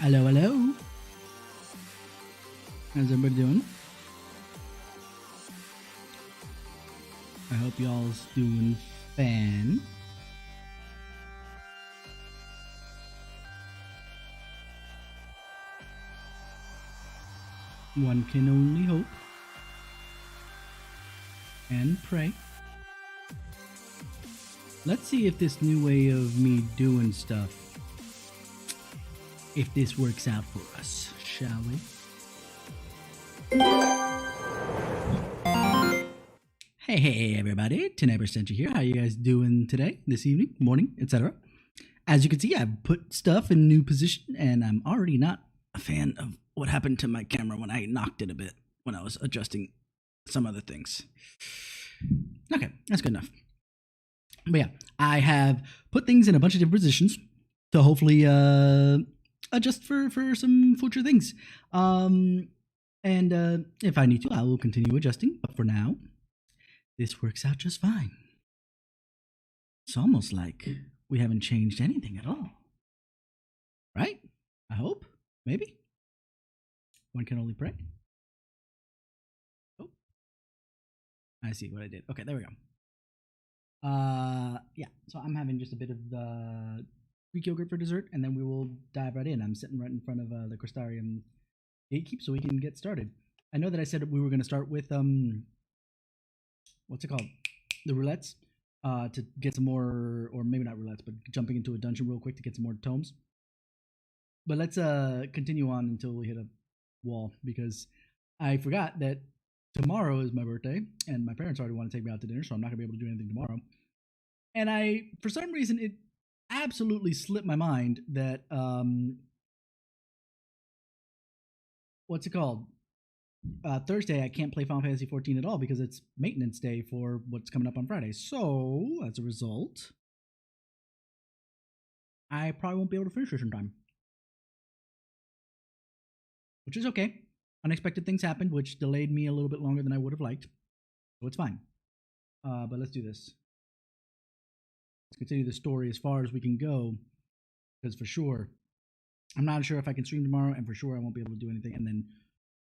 Hello, hello. How's everybody doing? I hope y'all's doing fan. One can only hope and pray. Let's see if this new way of me doing stuff, if this works out for us, shall we? Hey everybody, TenebrisTenshi here. How you guys doing today, this evening, morning, etc.? As you can see, I've put stuff in a new position, and I'm already not a fan of what happened to my camera when I knocked it a bit when I was adjusting some other things. Okay, that's good enough. But yeah, I have put things in a bunch of different positions to hopefully adjust for some future things. And if I need to, I will continue adjusting. But for now, this works out just fine. It's almost like we haven't changed anything at all. Right? I hope. Maybe. One can only pray. Oh. I see what I did. Okay, there we go. Yeah, so I'm having just a bit of Greek yogurt for dessert, and then we will dive right in. I'm sitting right in front of the Crystarium gatekeep, so we can get started. I know that I said we were going to start with what's it called, the roulettes, to get some more, or maybe not roulettes, but jumping into a dungeon real quick to get some more tomes. But let's continue on until we hit a wall, because I forgot that tomorrow is my birthday, and my parents already want to take me out to dinner, so I'm not gonna be able to do anything tomorrow. And I, for some reason, it absolutely slipped my mind that what's it called? Thursday I can't play Final Fantasy XIV at all because it's maintenance day for what's coming up on Friday. So as a result, I probably won't be able to finish this in time, which is okay. Unexpected things happened, which delayed me a little bit longer than I would have liked. So it's fine. But let's do this. Let's continue the story as far as we can go, because for sure, I'm not sure if I can stream tomorrow, and for sure I won't be able to do anything. And then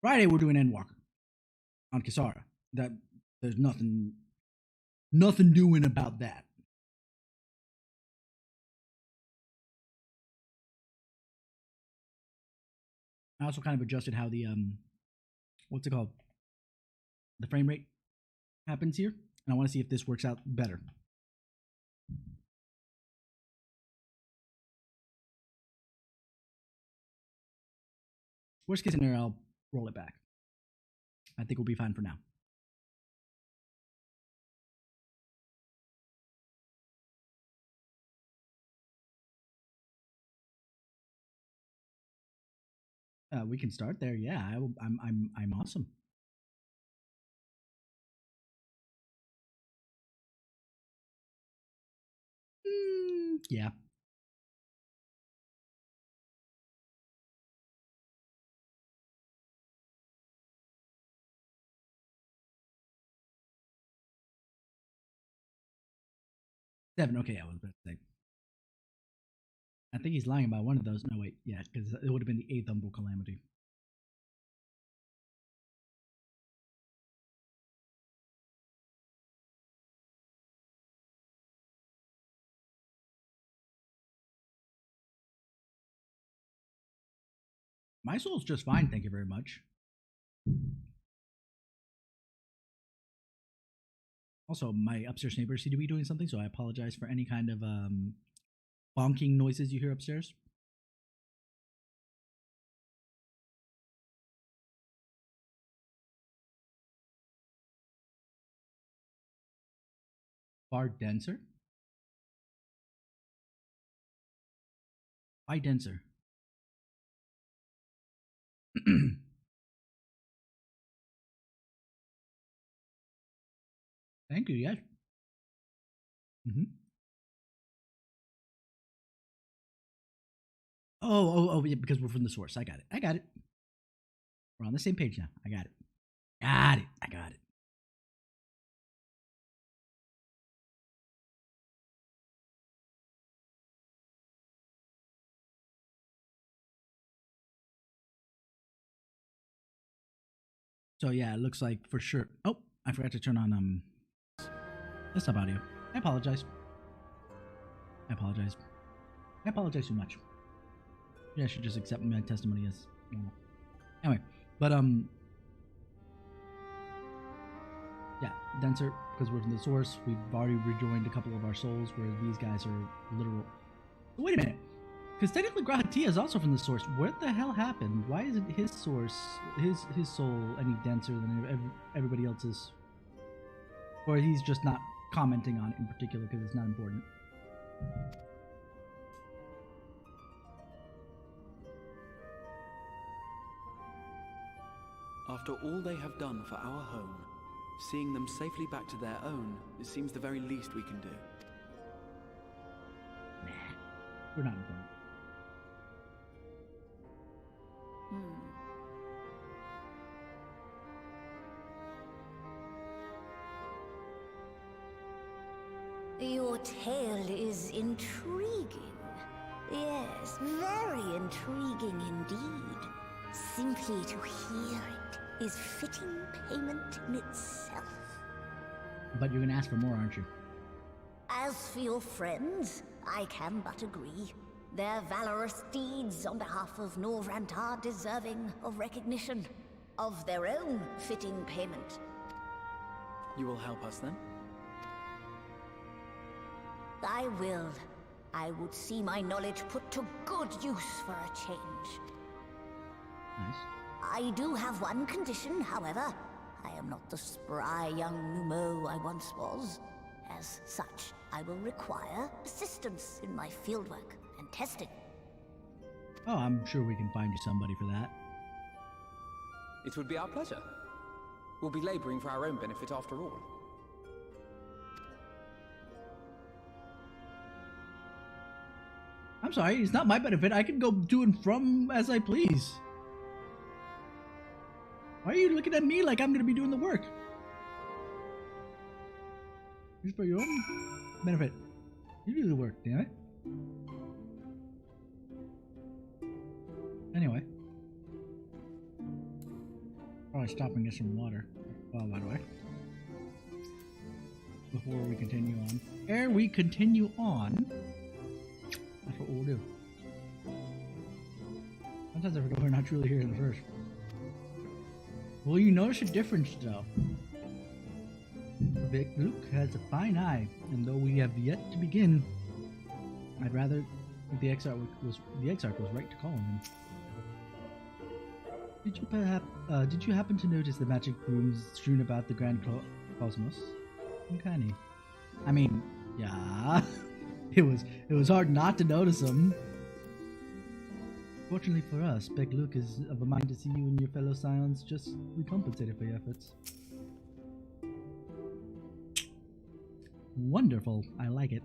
Friday we're doing Endwalker on Kisara. That there's nothing doing about that. I also kind of adjusted how the what's it called? The frame rate happens here, and I want to see if this works out better. Worst case scenario, I'll roll it back. I think we'll be fine for now. We can start there. Yeah, I'm awesome. Yeah. Seven. Okay, I was about to say. I think he's lying about one of those. No, wait. Yeah, because it would have been the 8th Umbral Calamity. My soul's just fine, thank you very much. Also, my upstairs neighbors seem to be doing something, so I apologize for any kind of bonking noises you hear upstairs. Far denser? Why denser? Thank you, yes. Oh, yeah, because we're from the source. I got it. We're on the same page now. I got it. I got it. So yeah, it looks like for sure. Oh, I forgot to turn on desktop audio. I apologize. I apologize. I apologize too much. Yeah, I should just accept my testimony as normal. Anyway, but yeah, denser because we're from the source. We've already rejoined a couple of our souls, where these guys are literal. Wait a minute, because technically Grahatia is also from the source. What the hell happened? Why isn't his source, his soul, any denser than everybody else's? Or he's just not commenting on it in particular because it's not important. After all they have done for our home, seeing them safely back to their own, it seems the very least we can do. Nah, we're not important. Your tale is intriguing. Yes, very intriguing indeed. Simply to hear it is fitting payment in itself. But you're gonna ask for more, aren't you? As for your friends, I can but agree. Their valorous deeds on behalf of Norvrant are deserving of recognition, of their own fitting payment. You will help us then? I will. I would see my knowledge put to good use for a change. Nice. I do have one condition, however. I am not the spry young Numo I once was. As such, I will require assistance in my fieldwork and testing. Oh, I'm sure we can find you somebody for that. It would be our pleasure. We'll be laboring for our own benefit after all. I'm sorry, it's not my benefit. I can go to and from as I please. Why are you looking at me like I'm gonna be doing the work? Just for your own benefit. You do the work, damn it. Anyway. Probably stop and get some water. Well, by the way. Before we continue on. Ere we continue on. That's what we'll do. Sometimes I forget we're not truly here in the first. Well, you notice a difference though. Big Luke has a fine eye, and though we have yet to begin, I'd rather the Exarch was right to call him. Did you happen to notice the magic brooms strewn about the Grand Cosmos? Uncanny. I mean, yeah. It was hard not to notice them. Fortunately for us, Beg Luke is of a mind to see you and your fellow Scions just recompensated for your efforts. Wonderful, I like it.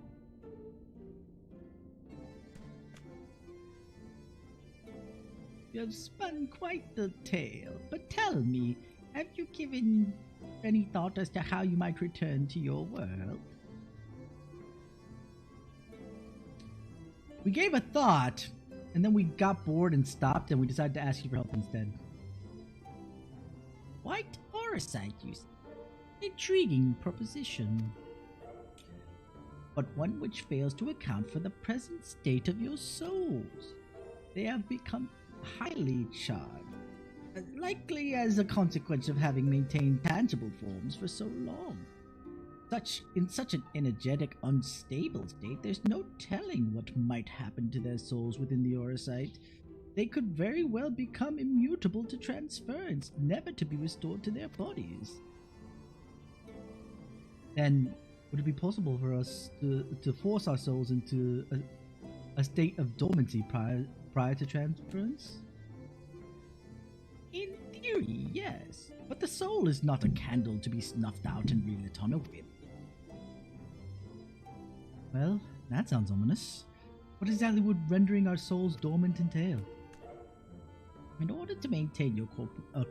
You have spun quite the tale, but tell me, have you given any thought as to how you might return to your world? We gave a thought, and then we got bored and stopped, and we decided to ask you for help instead. White Orisite, you say? Intriguing proposition. But one which fails to account for the present state of your souls. They have become highly charged, likely as a consequence of having maintained tangible forms for so long. In such an energetic, unstable state, there's no telling what might happen to their souls within the Orisite. They could very well become immutable to transference, never to be restored to their bodies. Then, would it be possible for us to force our souls into a state of dormancy prior to transference? In theory, yes. But the soul is not a candle to be snuffed out and relit on a whim. Well, that sounds ominous. What exactly would rendering our souls dormant entail? In order to maintain your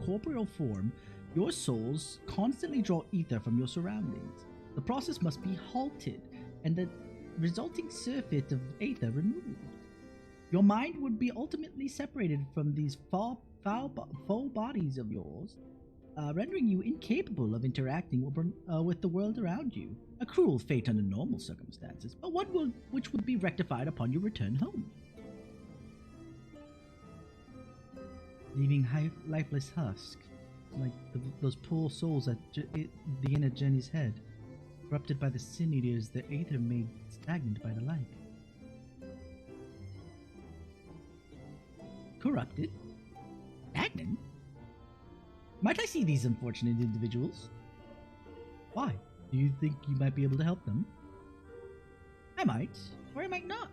corporeal form, your souls constantly draw ether from your surroundings. The process must be halted, and the resulting surfeit of ether removed. Your mind would be ultimately separated from these foul bodies of yours, rendering you incapable of interacting with the world around you. A cruel fate under normal circumstances, but which would be rectified upon your return home. Leaving lifeless husks, like those poor souls at the inner journey's head, corrupted by the sin eaters, their aether made stagnant by the light. Corrupted? Stagnant? Might I see these unfortunate individuals? Why? Do you think you might be able to help them? I might, or I might not.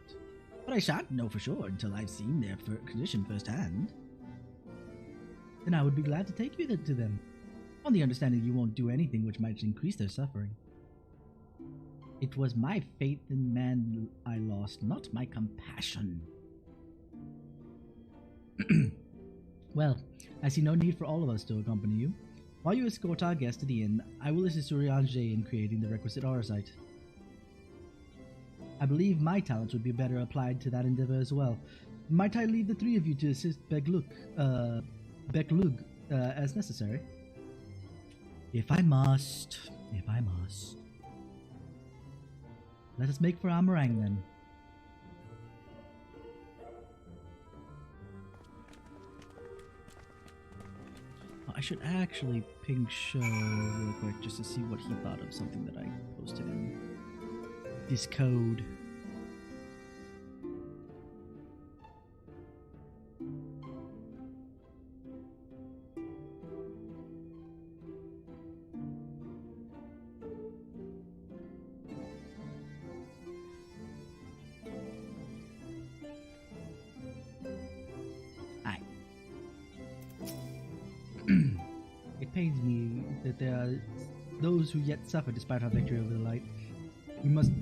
But I shan't know for sure until I've seen their condition firsthand. Then I would be glad to take you to them, on the understanding you won't do anything which might increase their suffering. It was my faith in man I lost, not my compassion. Well, I see no need for all of us to accompany you. While you escort our guest to the inn, I will assist Urianger in creating the requisite aura site. I believe my talents would be better applied to that endeavor as well. Might I leave the three of you to assist Beglug as necessary? If I must. Let us make for our meringue then. I should actually ping Show real quick just to see what he thought of something that I posted in Discord. It pains me that there are those who yet suffer despite our victory over the light. We must...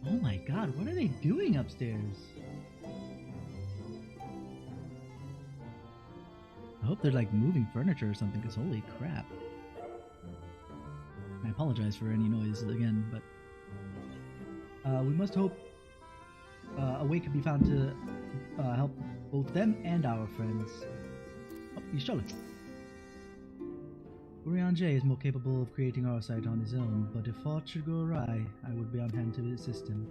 Oh my god, what are they doing upstairs? I hope they're like moving furniture or something, because holy crap. I apologize for any noise again, but... we must hope a way can be found to help both them and our friends. Oh, you stole it. Urianger is more capable of creating our site on his own, but if aught should go awry, I would be on hand to assist him.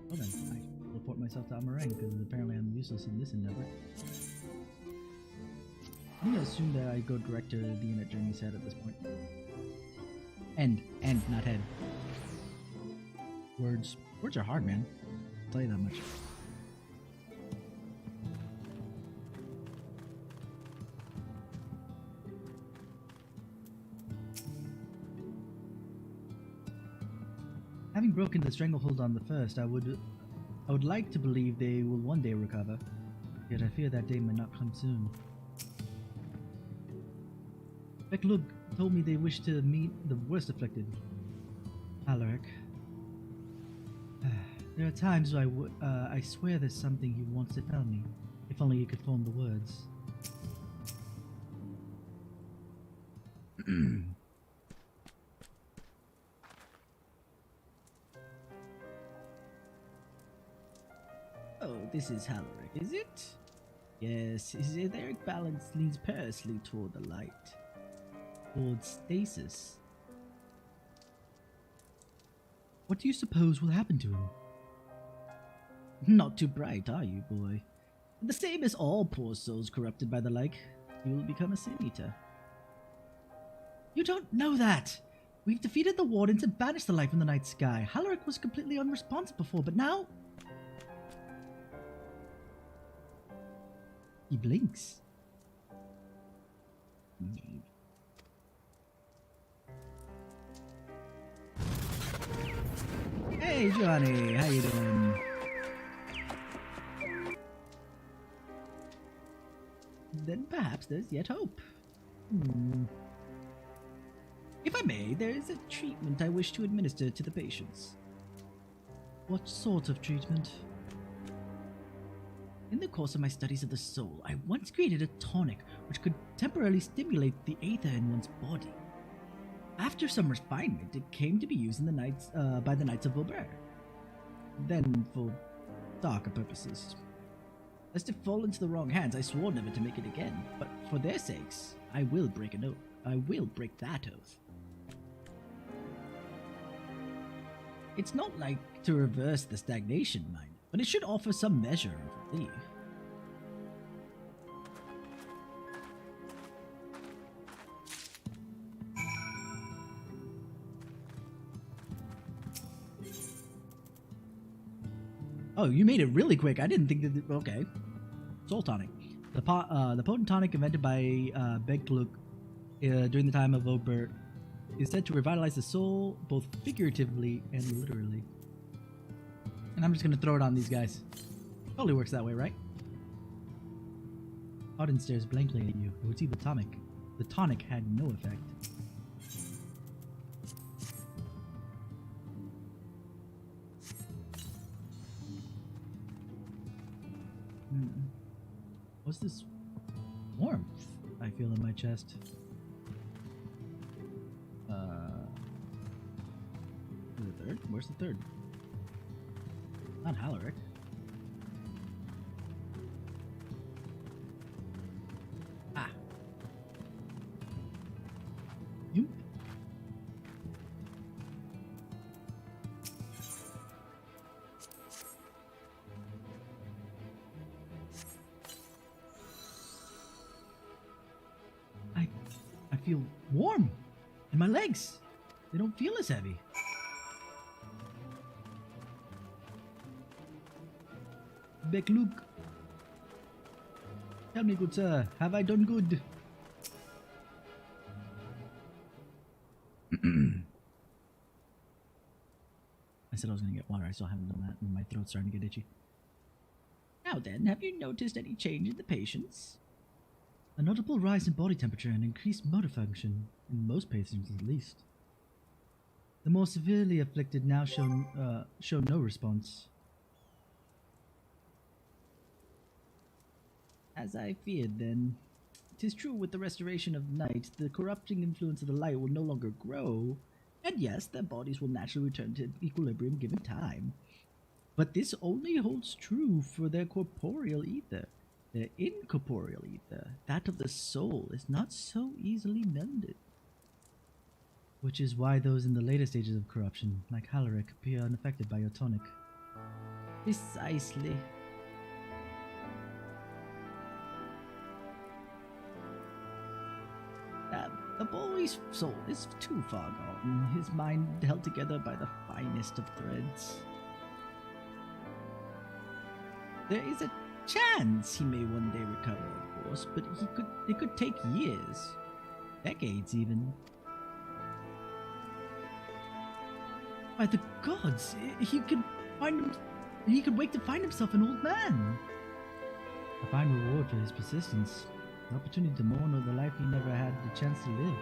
Well then, I report myself to Amarang, because apparently I'm useless in this endeavor. I'm gonna assume that I go direct to the inner journey's head at this point. End, not head. Words are hard, man. I'll tell you that much. Having broken the stranglehold on the first, I would like to believe they will one day recover, yet I fear that day may not come soon. Beglug told me they wish to meet the worst afflicted. Alaric. There are times I swear there's something he wants to tell me, if only he could form the words. Oh, this is Haloric, is it? Yes, his etheric balance leans perilously toward the light. Toward stasis. What do you suppose will happen to him? Not too bright, are you, boy? The same as all poor souls corrupted by the like. You will become a sin eater. You don't know that! We've defeated the Wardens and banished the light from the night sky. Haloric was completely unresponsive before, but now... He blinks. Hey Johnny, how you doing? Then perhaps there's yet hope. If I may, there is a treatment I wish to administer to the patients. What sort of treatment? In the course of my studies of the soul, I once created a tonic which could temporarily stimulate the aether in one's body. After some refinement, it came to be used in the Knights, by the Knights of Vaubert. Then for darker purposes. Lest it fall into the wrong hands, I swore never to make it again. But for their sakes, I will break an oath. I will break that oath. It's not like to reverse the stagnation, mind, but it should offer some measure of relief. Oh, you made it really quick. I didn't think that. Okay. Soul tonic. The potent tonic invented by Begluk during the time of Obert is said to revitalize the soul both figuratively and literally. And I'm just gonna throw it on these guys. Totally works that way, right? Auden stares blankly at you. It would see the tonic. The tonic had no effect. What's this warmth I feel in my chest? The third? Where's the third? Not Halaric. Ah. You. I feel warm in my legs. They don't feel as heavy. Begluk. Tell me, good sir, have I done good? I said I was going to get water. I still haven't done that, and my throat's starting to get itchy. Now then, have you noticed any change in the patients? A notable rise in body temperature and increased motor function, in most patients at least. The more severely afflicted now show no response. As I feared then, 'tis true with the restoration of night, the corrupting influence of the light will no longer grow, and yes, their bodies will naturally return to equilibrium given time. But this only holds true for their corporeal ether. Their incorporeal ether, that of the soul, is not so easily mended. Which is why those in the later stages of corruption, like Halaric, appear unaffected by your tonic. Precisely. The boy's soul is too far gone, his mind held together by the finest of threads. There is a chance he may one day recover, of course, but it could take years, decades even. By the gods, he could wake to find himself an old man. A fine reward for his persistence, the opportunity to mourn over the life he never had the chance to live.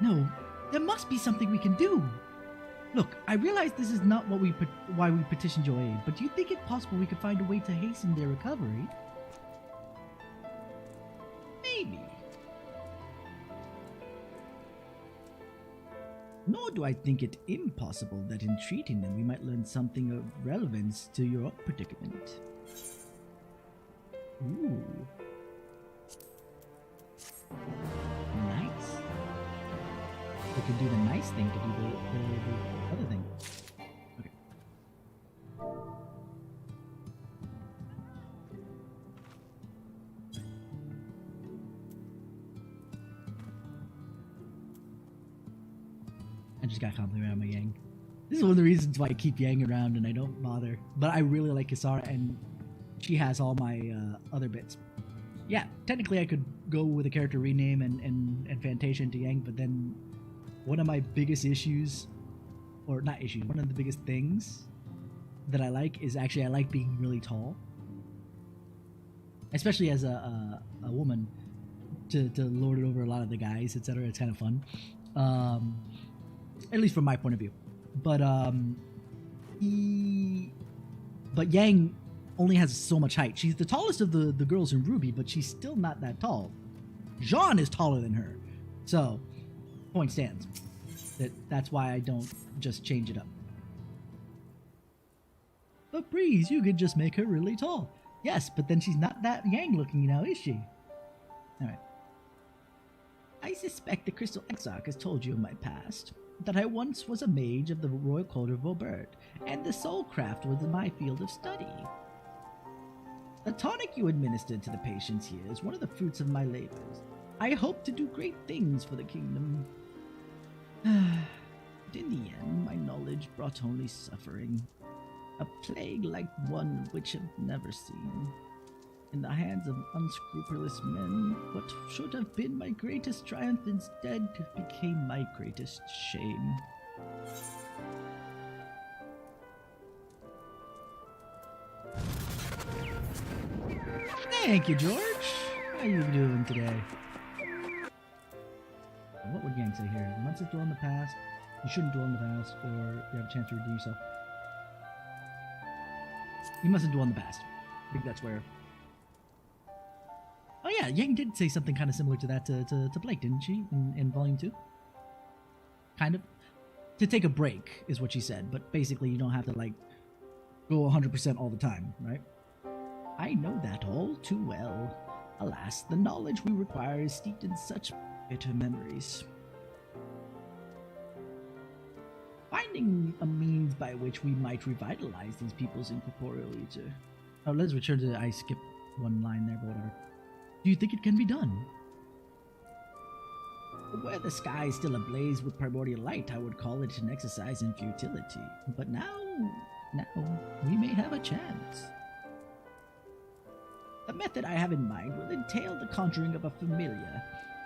No, there must be something we can do. Look, I realize this is not why we petitioned your aid, but do you think it possible we could find a way to hasten their recovery? Maybe. Nor do I think it impossible that in treating them we might learn something of relevance to your predicament. Ooh. Nice. We could do the nice thing to do the other thing. Okay. I just got complimented on my Yang. This is one of the reasons why I keep Yang around and I don't bother. But I really like Kisara, and she has all my other bits. Yeah, technically I could go with a character rename and Fantasia into Yang, but then one of my biggest issues, or not issues, one of the biggest things that I like is actually I like being really tall. Especially as a woman, to lord it over a lot of the guys, etc. It's kind of fun. At least from my point of view. But Yang only has so much height. She's the tallest of the girls in Ruby, but she's still not that tall. Jean is taller than her. So, point stands. That's why I don't just change it up. But Breeze, you could just make her really tall. Yes, but then she's not that Yang looking, is she? Alright. I suspect the Crystal Exarch has told you of my past, that I once was a mage of the Royal Court of Robert, and the soul craft was my field of study. The tonic you administered to the patients here is one of the fruits of my labors. I hope to do great things for the kingdom. But in the end, my knowledge brought only suffering. A plague like one which I've never seen. In the hands of unscrupulous men, what should have been my greatest triumph instead became my greatest shame. Thank you, George. How you doing today? What would Yang say here? You mustn't dwell in the past, you shouldn't dwell in the past, or you have a chance to redeem yourself. You mustn't dwell in the past. I think that's where... Oh yeah, Yang did say something kind of similar to that to Blake, didn't she? In Volume 2? Kind of. To take a break, is what she said, but basically you don't have to, like, go 100% all the time, right? I know that all too well. Alas, the knowledge we require is steeped in such bitter memories. Finding a means by which we might revitalize these people's incorporeal ether. Oh, let's return to... I skipped one line there, but whatever. Do you think it can be done? Where the sky is still ablaze with primordial light, I would call it an exercise in futility. But now we may have a chance. The method I have in mind will entail the conjuring of a familiar.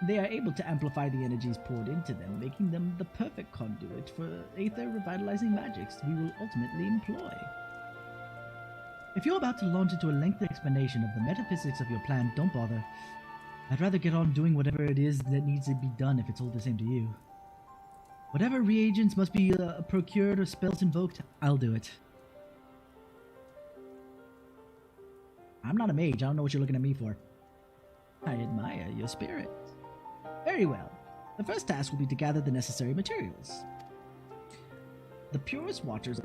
They are able to amplify the energies poured into them, making them the perfect conduit for aether revitalizing magics we will ultimately employ. If you're about to launch into a lengthy explanation of the metaphysics of your plan, don't bother. I'd rather get on doing whatever it is that needs to be done if it's all the same to you. Whatever reagents must be procured or spells invoked, I'll do it. I'm not a mage, I don't know what you're looking at me for. I admire your spirit. Very well. The first task will be to gather the necessary materials. The purest waters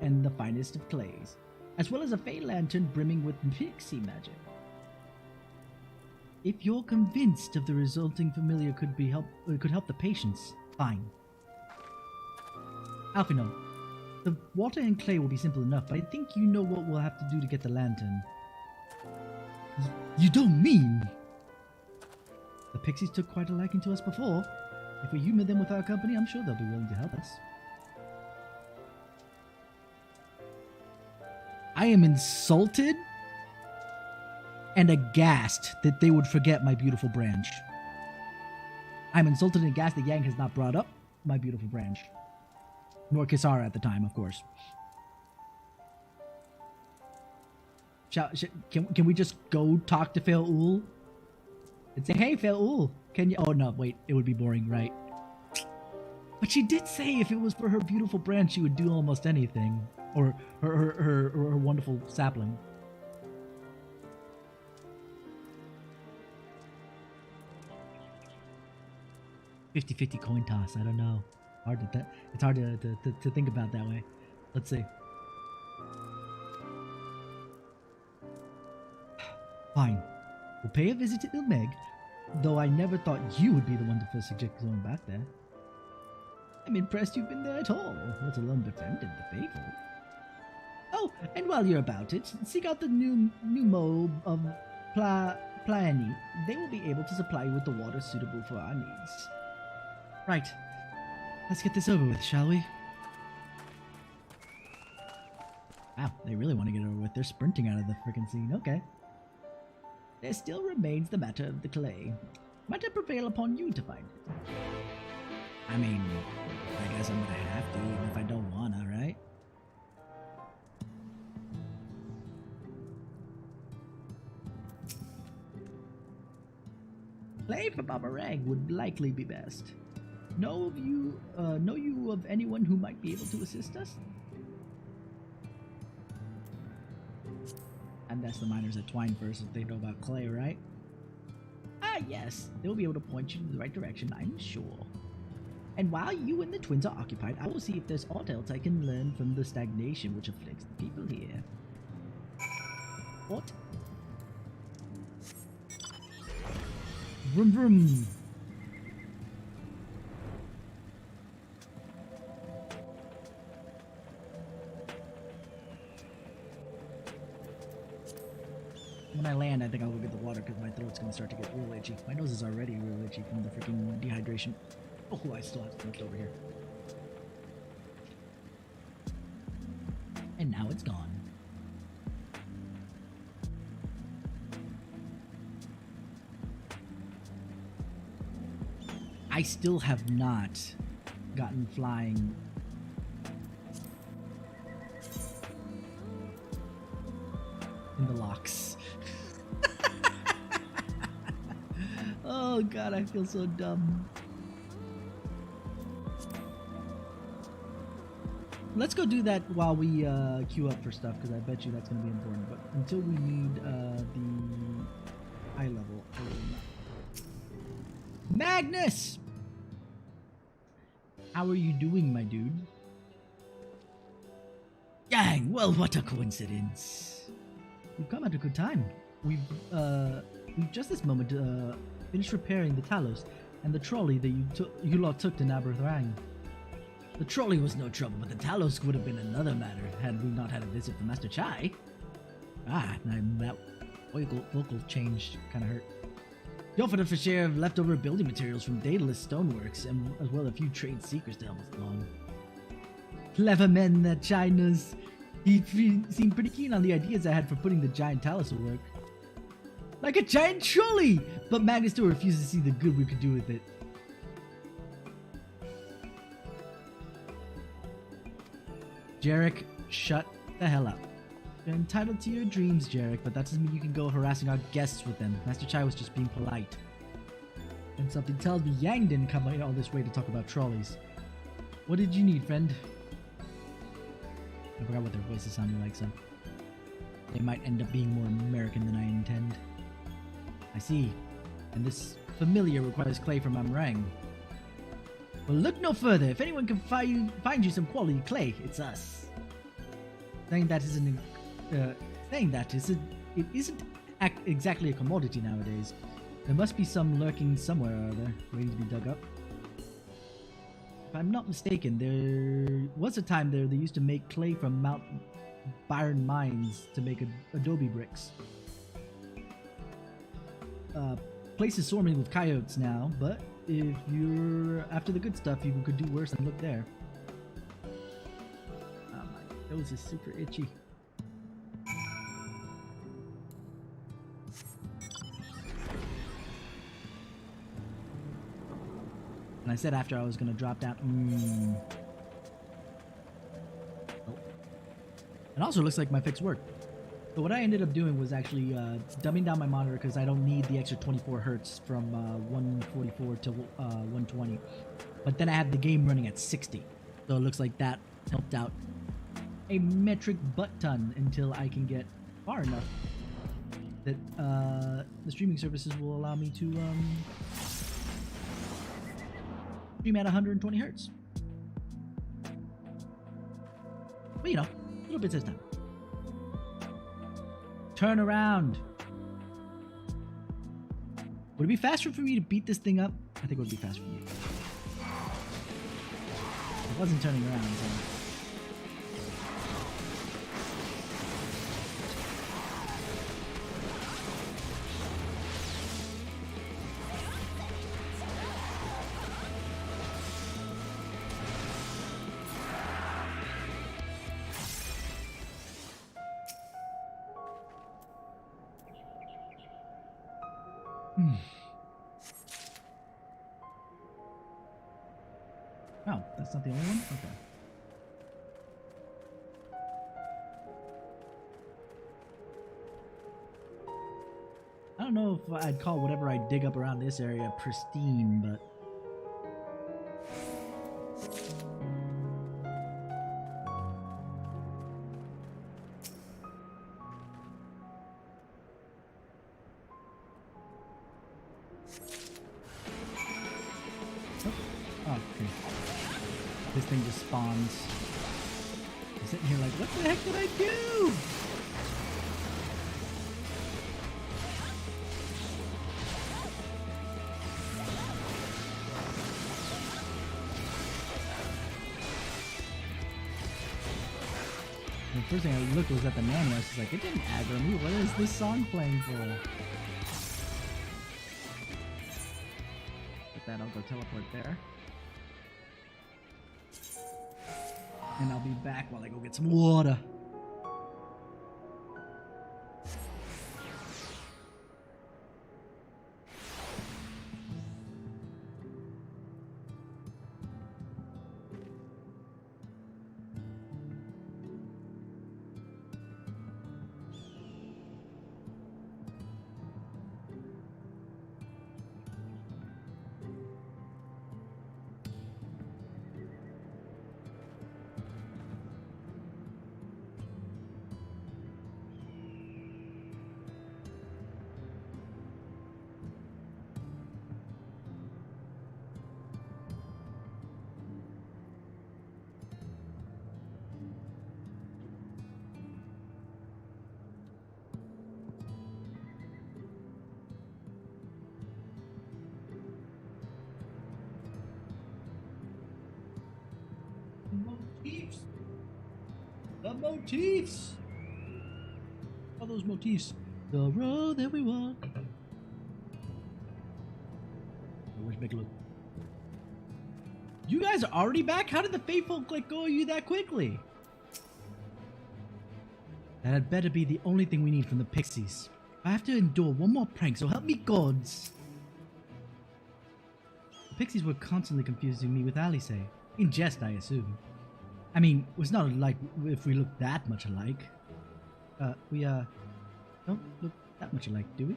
and the finest of clays, as well as a fey lantern brimming with pixie magic. If you're convinced of the resulting familiar could help the patients, fine. Alphino, the water and clay will be simple enough, but I think you know what we'll have to do to get the lantern. You don't mean? The pixies took quite a liking to us before. If we humor them with our company, I'm sure they'll be willing to help us. I am insulted and aghast that they would forget my beautiful branch. I'm insulted and aghast that Yang has not brought up my beautiful branch. Nor Kisara at the time, of course. Can we just go talk to Fail-Ul? And say, hey, Fail-Ul, can you... Oh, no, wait, it would be boring, right? But she did say if it was for her beautiful branch, she would do almost anything. Or her wonderful sapling. $50-50 coin toss, I don't know. It's hard to think about that way. Let's see. Fine. We'll pay a visit to Ilmeg, though I never thought you would be the one to first suggest going back there. I'm impressed you've been there at all, let alone befriended the faithful. Oh, and while you're about it, seek out the new mob of Pliany. They will be able to supply you with the water suitable for our needs. Right. Let's get this over with, shall we? Wow, they really want to get it over with. They're sprinting out of the frickin' scene. Okay. There still remains the matter of the clay. Might I prevail upon you to find it? I mean, I guess I'm gonna have to, even if I don't wanna, right? Clay from Amarang would likely be best. Know you of anyone who might be able to assist us? And that's the miners at Twine first if they know about clay, right? Ah, yes. They'll be able to point you in the right direction, I'm sure. And while you and the twins are occupied, I will see if there's aught else I can learn from the stagnation which afflicts the people here. What Vroom vroom. When I land, I think I'll go get the water because my throat's gonna start to get real itchy. My nose is already real itchy from the freaking dehydration. Oh, I still have some left over here. And now it's gone. I still have not gotten flying. In the locks. Oh god, I feel so dumb. Let's go do that while we queue up for stuff, because I bet you that's going to be important. But until we need the high level, I will not. Magnus! How are you doing, my dude? Dang, well, what a coincidence. You've come at a good time. We've just this moment finished repairing the Talos and the trolley that you lot took to Naberthrang. The trolley was no trouble, but the Talos would have been another matter had we not had a visit from Master Chai. Ah, that vocal change kind of hurt. You offered a share of leftover building materials from Daedalus Stoneworks, and as well a few trade secrets to help us along. Clever men, that Chai knows. He seemed pretty keen on the ideas I had for putting the giant Talos to work. Like a giant trolley! But Magnus still refused to see the good we could do with it. Jarek, shut the hell up. You're entitled to your dreams, Jarek, but that doesn't mean you can go harassing our guests with them. Master Chai was just being polite. And something tells me Yang didn't come all this way to talk about trolleys. What did you need, friend? I forgot what their voices sounded like, so they might end up being more American than I intend. I see. And this familiar requires clay from Amrang. Well, look no further. If anyone can find you some quality clay, it's us. Saying that isn't exactly a commodity nowadays. There must be some lurking somewhere or other, waiting to be dug up. If I'm not mistaken, there was a time there they used to make clay from Mount Byron mines to make adobe bricks. Place is swarming with coyotes now, but if you're after the good stuff, you could do worse than look there. Oh, my nose is super itchy. And I said after I was gonna drop down. Oh. And also looks like my fix worked. So what I ended up doing was actually dumbing down my monitor because I don't need the extra 24 hertz from 144 to 120. But then I had the game running at 60. So it looks like that helped out a metric butt ton until I can get far enough that the streaming services will allow me to stream at 120 hertz. But you know, a little bit this time. Turn around. Would it be faster for me to beat this thing up? I think it would be faster for me. It wasn't turning around, so. Oh, that's not the only one? Okay. I don't know if I'd call whatever I dig up around this area pristine, but... Oh, okay. This thing just spawns. I'm sitting here like, what the heck did I do? first thing I looked was at the manual. I was just like, it didn't aggro me. What is this song playing for? With that, I'll go teleport there. And I'll be back while I go get some water. Motifs! The motifs! All those motifs. The road that we walk. Where's Big Luke? You guys are already back? How did the faithful let go of you that quickly? That had better be the only thing we need from the pixies. I have to endure one more prank, so help me gods. The pixies were constantly confusing me with Alice. In jest, I assume. I mean, it's not like if we look that much alike. We don't look that much alike, do we?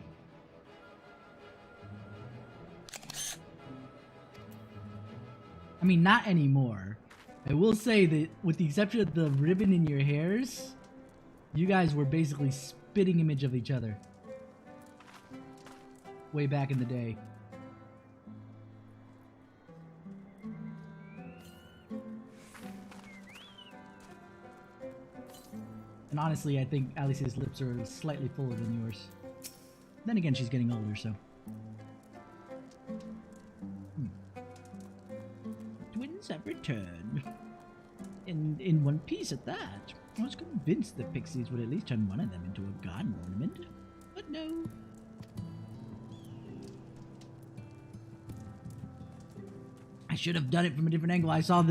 I mean, not anymore. I will say that with the exception of the ribbon in your hairs, you guys were basically spitting image of each other. Way back in the day. And honestly, I think Alice's lips are slightly fuller than yours. Then again, she's getting older, so. Twins have returned. In one piece at that. I was convinced the pixies would at least turn one of them into a garden ornament. But no. I should have done it from a different angle. I saw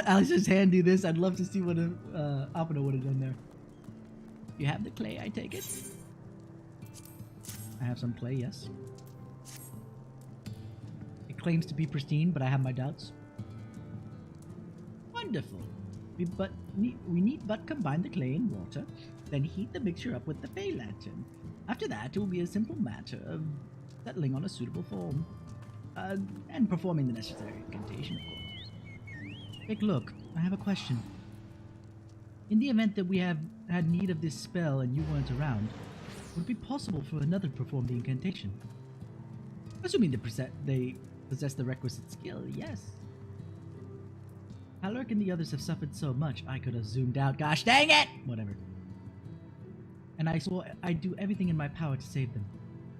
Alice's hand do this. I'd love to see what Apano would have done there. You have the clay, I take it? I have some clay, yes. It claims to be pristine, but I have my doubts. Wonderful. We need but combine the clay and water, then heat the mixture up with the Fey Lantern. After that, it will be a simple matter of settling on a suitable form. And performing the necessary incantation, of course. Take a look. I have a question. In the event that we have had need of this spell and you weren't around, would it be possible for another to perform the incantation? Assuming they possess the requisite skill, yes. Alaric and the others have suffered so much, I could have zoomed out. Gosh dang it! Whatever. And I swore I'd do everything in my power to save them.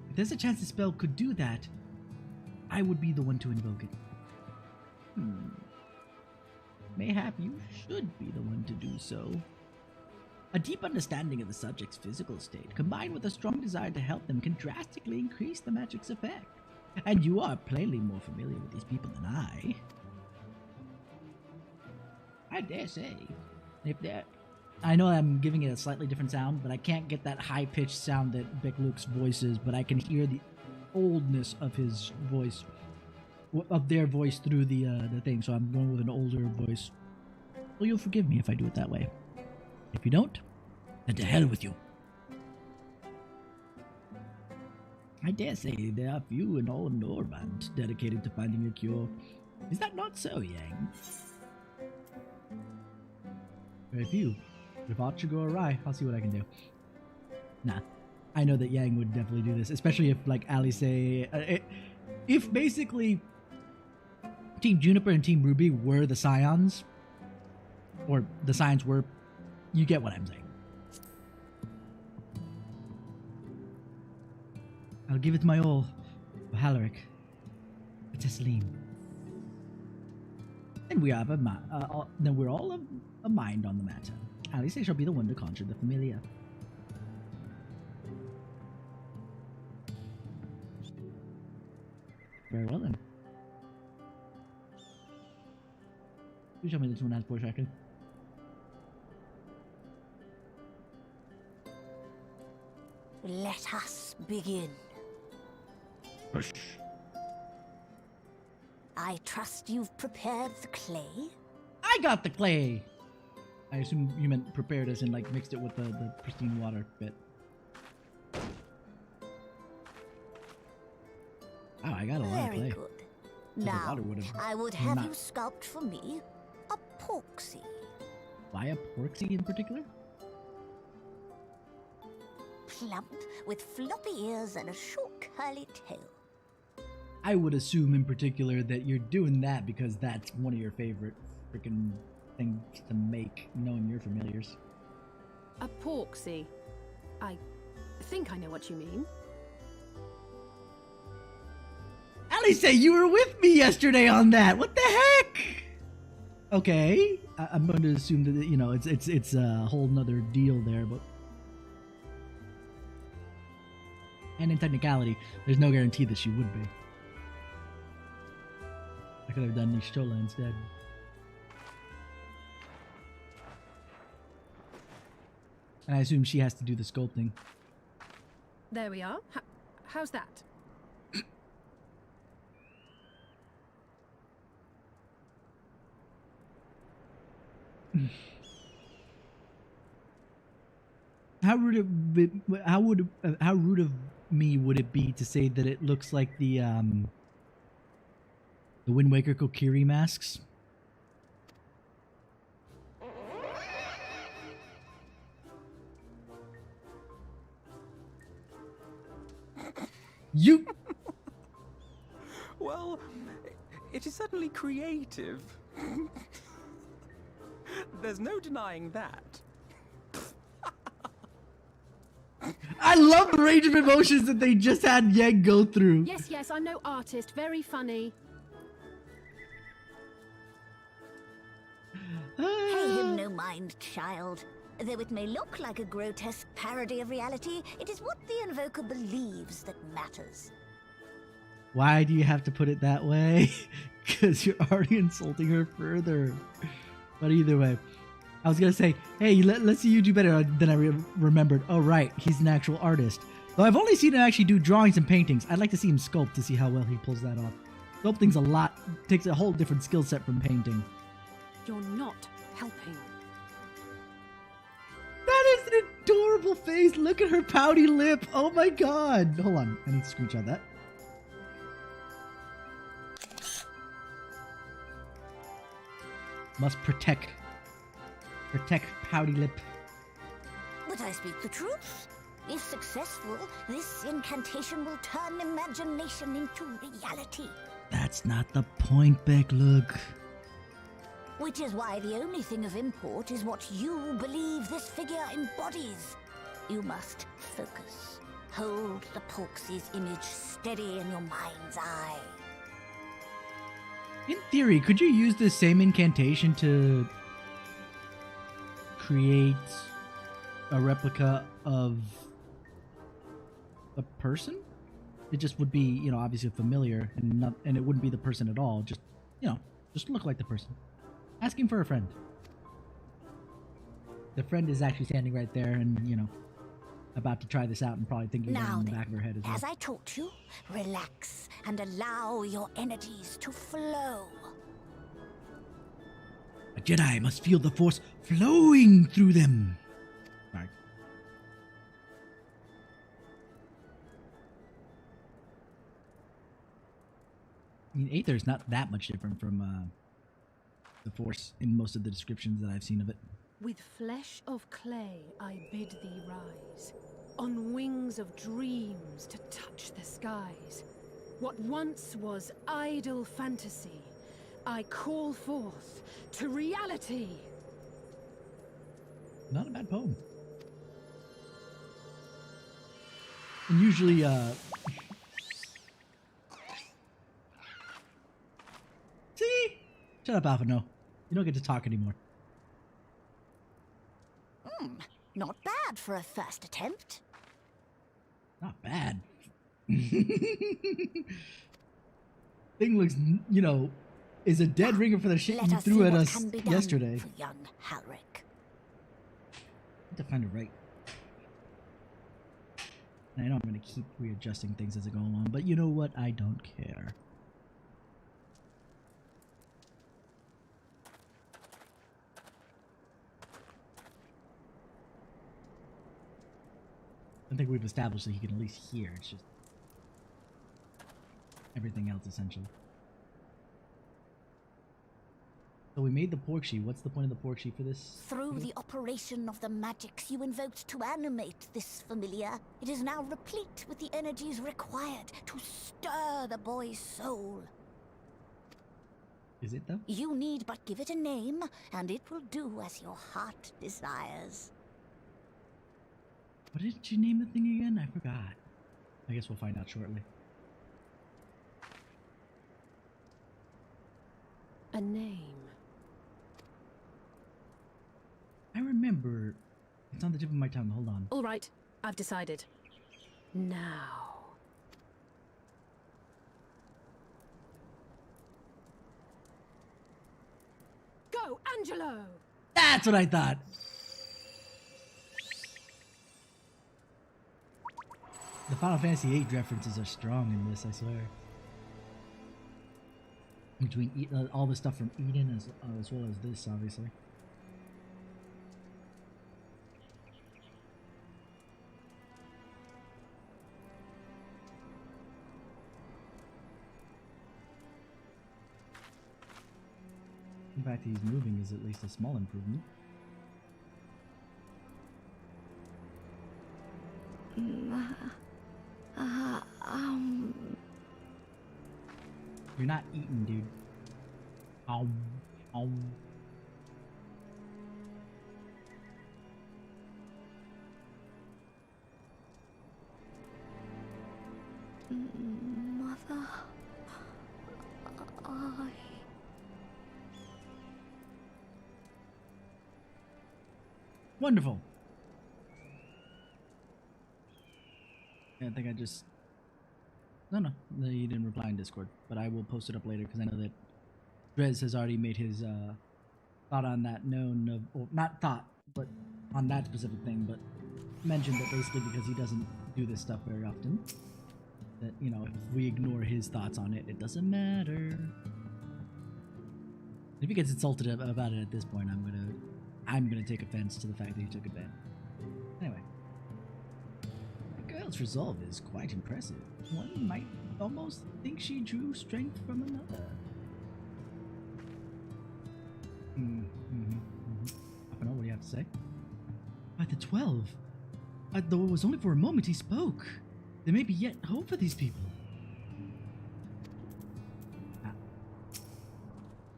If there's a chance the spell could do that, I would be the one to invoke it. Mayhap you should be the one to do so. A deep understanding of the subject's physical state, combined with a strong desire to help them, can drastically increase the magic's effect. And you are plainly more familiar with these people than I. I dare say, if they're... I know I'm giving it a slightly different sound, but I can't get that high-pitched sound that Beck Luke's voice is, but I can hear the oldness of his voice, of their voice through the thing, so I'm going with an older voice. Well, you'll forgive me if I do it that way. If you don't, then to hell with you. I dare say there are few in all Norrland dedicated to finding a cure. Is that not so, Yang? Very few. If aught should go awry, I'll see what I can do. Nah. I know that Yang would definitely do this, especially if, like, Alice if basically Team Juniper and Team Ruby were the Scions, or the Scions were, you get what I'm saying. I'll give it my all for Halaric, for Tesseline. And we're all of a mind on the matter. At least I shall be the one to conjure the familiar. Very well then. You tell me this one has voice acting. Let us begin. Hush. I trust you've prepared the clay? I got the clay! I assume you meant prepared as in like mixed it with the pristine water bit. Oh, I got a lot of Very clay. good. The Now, water would've I would have not- you sculpt for me a porksy. Why a porksy in particular? Plump, with floppy ears and a short curly tail. I would assume in particular that you're doing that because that's one of your favorite freaking things to make, knowing your familiars. A porksy. I think I know what you mean. At least say you were with me yesterday on that. What the heck? Okay, I'm going to assume that you know it's a whole nother deal there, but and in technicality, there's no guarantee that she would be. I could have done Nishola instead. And I assume she has to do the sculpting. There we are. How's that? How rude of me would it be to say that it looks like the Wind Waker Kokiri masks? You Well, it is certainly creative. There's no denying that. I love the range of emotions that they just had Yeg go through. Yes, yes, I'm no artist. Very funny. Pay him no mind, child. Though it may look like a grotesque parody of reality, it is what the invoker believes that matters. Why do you have to put it that way? Because you're already insulting her further. But either way, I was going to say, hey, let's see you do better. Then I remembered, oh right, he's an actual artist. Though I've only seen him actually do drawings and paintings. I'd like to see him sculpt to see how well he pulls that off. Sculpting's takes a whole different skill set from painting. You're not helping. That is an adorable face. Look at her pouty lip. Oh my god. Hold on. I need to screenshot that. Must protect pouty lip. But I speak the truth. If successful, this incantation will turn imagination into reality. That's not the point, Beck. Look. Which is why the only thing of import is what you believe this figure embodies. You must focus. Hold the Porksy's image steady in your mind's eye. In theory, could you use the same incantation to create a replica of a person? It just would be, you know, obviously familiar, and it wouldn't be the person at all. Just, you know, just look like the person. Asking for a friend. The friend is actually standing right there, and you know, about to try this out, and probably thinking Now in the then, back of her head as well. as I taught you, relax and allow your energies to flow. A Jedi must feel the Force flowing through them. Sorry. I mean, Aether is not that much different from the Force in most of the descriptions that I've seen of it. With flesh of clay I bid thee rise, on wings of dreams to touch the skies. What once was idle fantasy, I call forth to reality. Not a bad poem. And usually, See? Shut up, Alpha. No. You don't get to talk anymore. Not bad for a first attempt. Not bad. Thing looks, is a dead ringer for the shit Let you us threw see at what us can be done yesterday. for young Halric. To find it right. I know I'm going to keep readjusting things as I go along, but you know what? I don't care. I think we've established that he can at least hear. It's just everything else, essentially. So we made the pork sheet. What's the point of the pork sheet for this? Through the operation of the magics you invoked to animate this familiar, it is now replete with the energies required to stir the boy's soul. Is it, though? You need but give it a name, and it will do as your heart desires. What did you name the thing again? I forgot. I guess we'll find out shortly. A name. I remember. It's on the tip of my tongue. Hold on. All right, I've decided. Now. Go, Angelo! That's what I thought. The Final Fantasy VIII references are strong in this, I swear. Between all the stuff from Eden as well as this, obviously. The fact that he's moving is at least a small improvement. You're not eating, dude. Mother, Wonderful. I think I just... No, you didn't reply in Discord, but I will post it up later because I know that Drez has already made his thought on that known of, or not thought, but on that specific thing, but mentioned that basically because he doesn't do this stuff very often, that, if we ignore his thoughts on it, it doesn't matter. If he gets insulted about it at this point, I'm gonna take offense to the fact that he took advantage. Anyway. The girl's resolve is quite impressive. One might almost think she drew strength from another. I know, what do you have to say? By the 12. Though it was only for a moment he spoke. There may be yet hope for these people.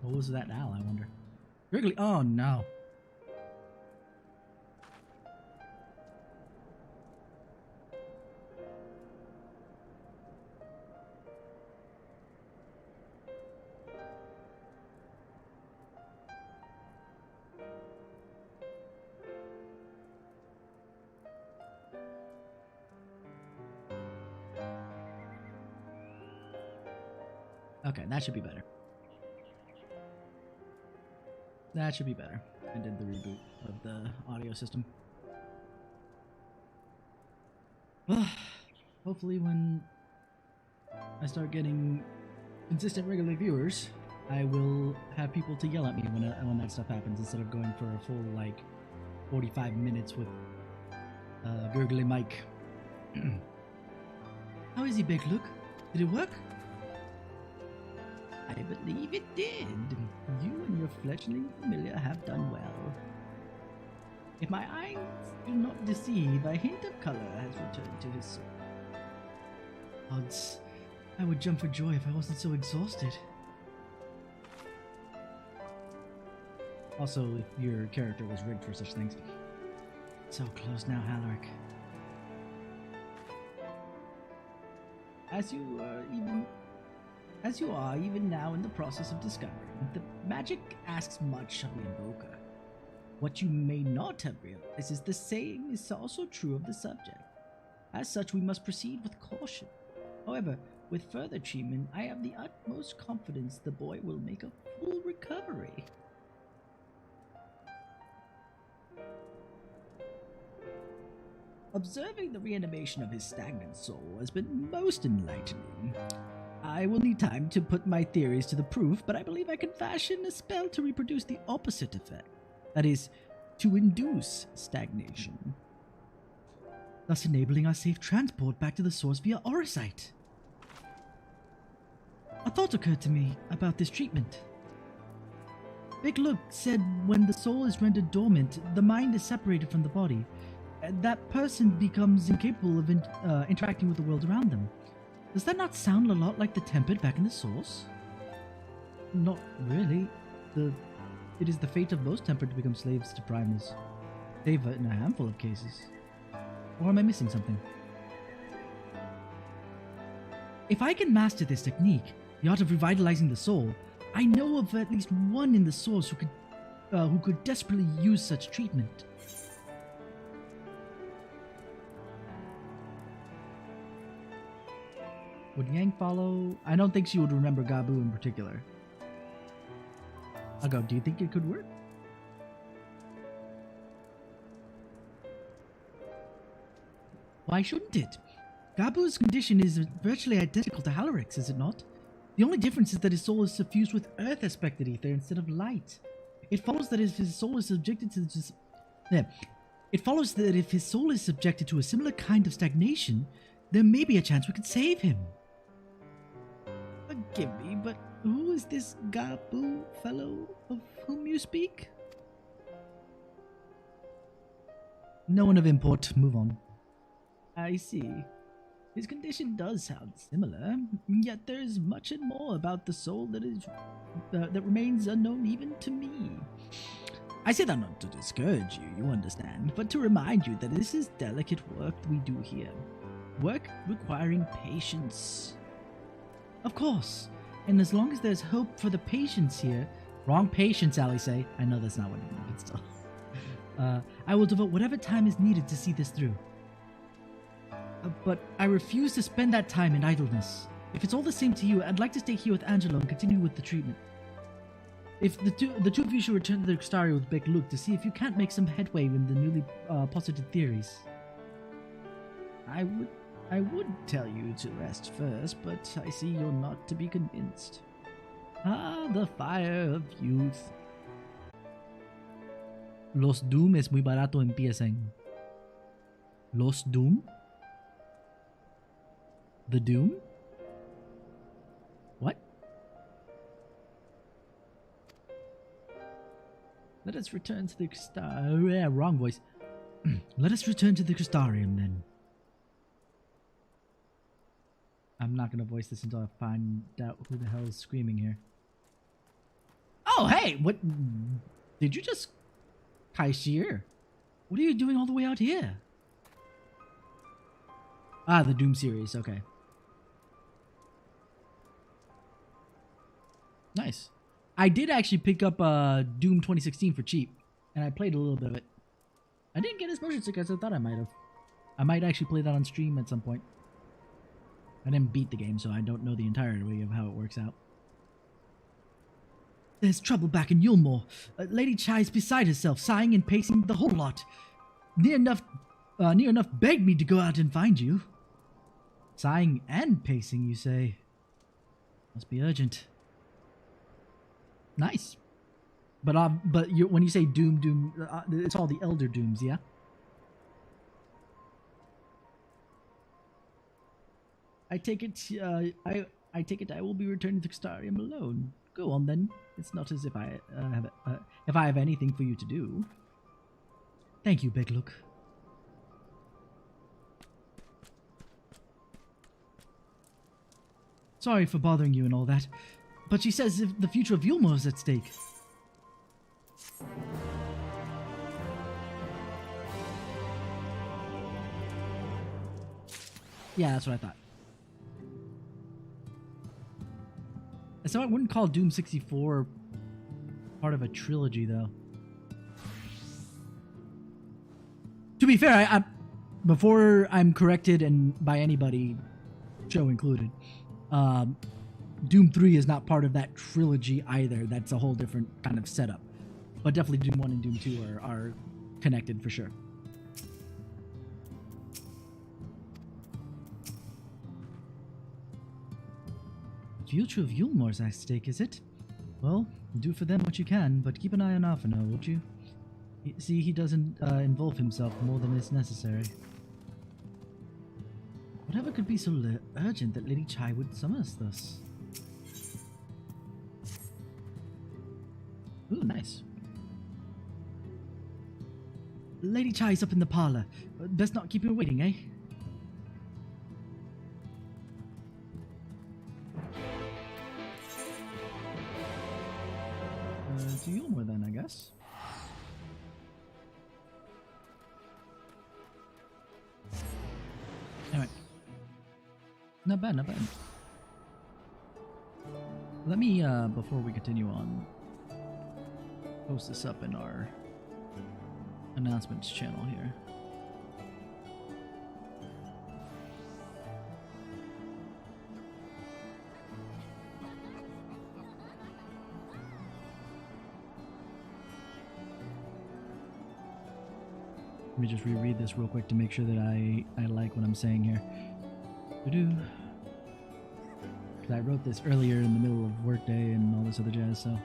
What was that owl, I wonder? Wrigley, oh no. Okay, that should be better. That should be better. I did the reboot of the audio system. Well, hopefully when I start getting consistent regular viewers, I will have people to yell at me when that stuff happens instead of going for a full, 45 minutes with gurgly mic. How is he, Big Luke? Did it work? I believe it did. You and your fledgling familiar have done well. If my eyes do not deceive, a hint of color has returned to his soul. Odds, I would jump for joy if I wasn't so exhausted. Also, if your character was rigged for such things. So close now, Halric. As you are even now in the process of discovering, the magic asks much of the invoker. What you may not have realized is the same is also true of the subject. As such, we must proceed with caution. However, with further treatment, I have the utmost confidence the boy will make a full recovery. Observing the reanimation of his stagnant soul has been most enlightening. I will need time to put my theories to the proof, but I believe I can fashion a spell to reproduce the opposite effect. That is, to induce stagnation, thus enabling our safe transport back to the source via Aurosite. A thought occurred to me about this treatment. Big Look said when the soul is rendered dormant, the mind is separated from the body. That person becomes incapable of interacting with the world around them. Does that not sound a lot like the tempered back in the source? Not really. It is the fate of most tempered to become slaves to primals, save in a handful of cases. Or am I missing something? If I can master this technique, the art of revitalizing the soul, I know of at least one in the source who could desperately use such treatment. Would Yang follow? I don't think she would remember Gabu in particular. I'll go, do you think it could work? Why shouldn't it? Gabu's condition is virtually identical to Halaric's, is it not? The only difference is that his soul is suffused with earth-aspected ether instead of light. It follows that if his soul is subjected to a similar kind of stagnation, there may be a chance we could save him. Forgive me, but who is this Gabu fellow of whom you speak? No one of import. Move on. I see. His condition does sound similar, yet there is much and more about the soul that remains unknown even to me. I say that not to discourage you, you understand, but to remind you that this is delicate work we do here. Work requiring patience. Of course, and as long as there's hope for the patients here— wrong patience, Alisaie. I know that's not what I mean, but still. I will devote whatever time is needed to see this through. But I refuse to spend that time in idleness. If it's all the same to you, I'd like to stay here with Angelo and continue with the treatment. If the two of you should return to the Extaria with Big Luke to see if you can't make some headway in the newly posited theories. I would tell you to rest first, but I see you're not to be convinced. Ah, the fire of youth. Los Doom es muy barato empiecen. Los Doom? The Doom? What? Let us return to the Crystarium. Yeah, wrong voice. Let us return to the Crystarium then. I'm not gonna voice this until I find out who the hell is screaming here. Oh, hey! What? Did you just... Kaishir? What are you doing all the way out here? Ah, the Doom series, okay. Nice. I did actually pick up Doom 2016 for cheap, and I played a little bit of it. I didn't get as motion sick as I thought I might have. I might actually play that on stream at some point. I didn't beat the game, so I don't know the entirety of how it works out. There's trouble back in Yulmore. Lady Chai's beside herself, sighing and pacing the whole lot. Near enough begged me to go out and find you. Sighing and pacing, you say? Must be urgent. Nice. But when you say Doom, it's all the Elder Dooms, yeah? I take it I will be returning to Xtarium alone. Go on then. It's not as if I have anything for you to do. Thank you, Big Look. Sorry for bothering you and all that, but she says if the future of Yulmore is at stake. Yeah, that's what I thought. So I wouldn't call Doom 64 part of a trilogy, though. To be fair, I before I'm corrected and by anybody, show included, Doom 3 is not part of that trilogy either. That's a whole different kind of setup. But definitely Doom 1 and Doom 2 are connected for sure. Future of Yulmore's at stake, is it? Well, do for them what you can, but keep an eye on Alphino, would you? See, he doesn't involve himself more than is necessary. Whatever could be so urgent that Lady Chai would summon us thus? Ooh, nice. Lady Chai's up in the parlor. Best not keep her waiting, eh? To Yulmore then, I guess. Alright. Not bad, not bad. Let me, before we continue on, post this up in our announcements channel here. Let me just reread this real quick to make sure that I like what I'm saying here. Because I wrote this earlier in the middle of workday and all this other jazz, so.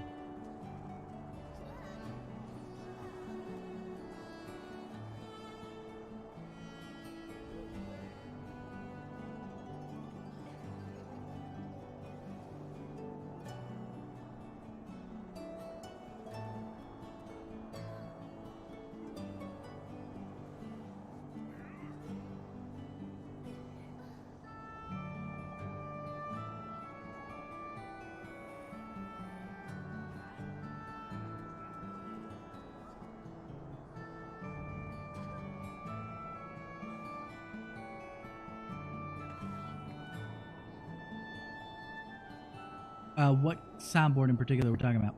What soundboard in particular we're talking about?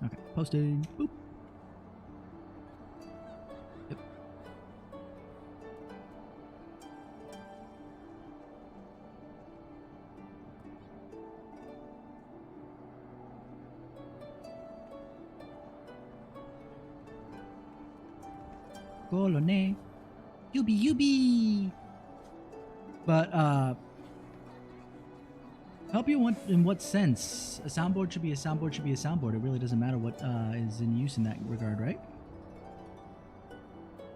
Okay, posting. Boop. Yep. Colone. Yubi. But, help you in what sense? A soundboard should be a soundboard should be a soundboard. It really doesn't matter what is in use in that regard, right?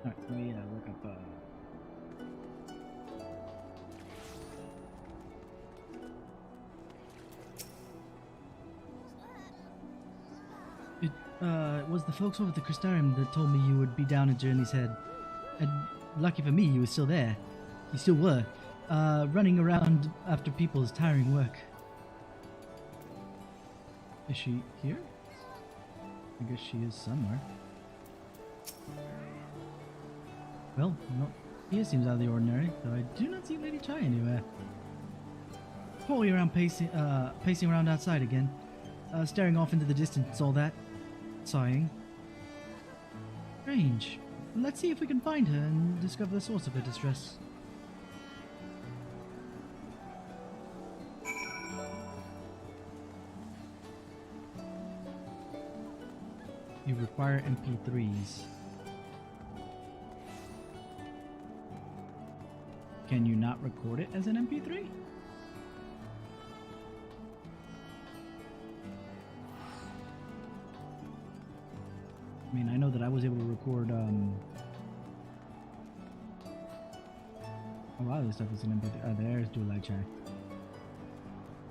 Alright, let me look up It was the folks over at the Crystarium that told me you would be down at Journey's Head. And lucky for me, you were still there. You still were. Running around after people's tiring work. Is she here? I guess she is somewhere. Well, no, here seems out of the ordinary, though I do not see Lady Chai anywhere. Probably around pacing around outside again, staring off into the distance, all that. Sighing. Strange. Let's see if we can find her and discover the source of her distress. You require MP3s. Can you not record it as an MP3? I mean, I know that I was able to record, a lot of this stuff is an MP3. Oh, there's Dulai Chai.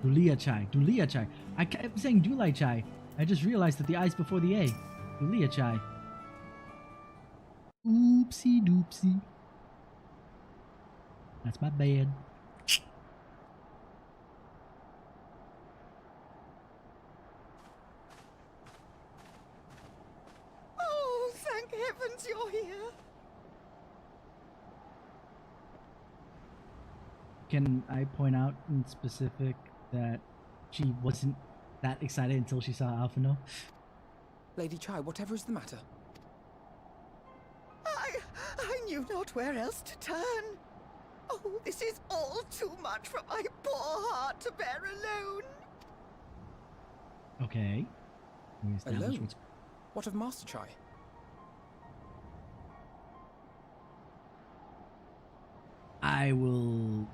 Dulia Chai. Dulia Chai. I kept saying Dulai Chai. I just realized that the I's before the A. Dulia Chai. Oopsie doopsie. That's my bad. Oh, thank heavens you're here. Can I point out in specific that she wasn't that excited until she saw Alphino? Lady Chai, whatever is the matter? I knew not where else to turn. Oh, this is all too much for my poor heart to bear alone. Okay. We established Alone? what's- What of Master Chai? I will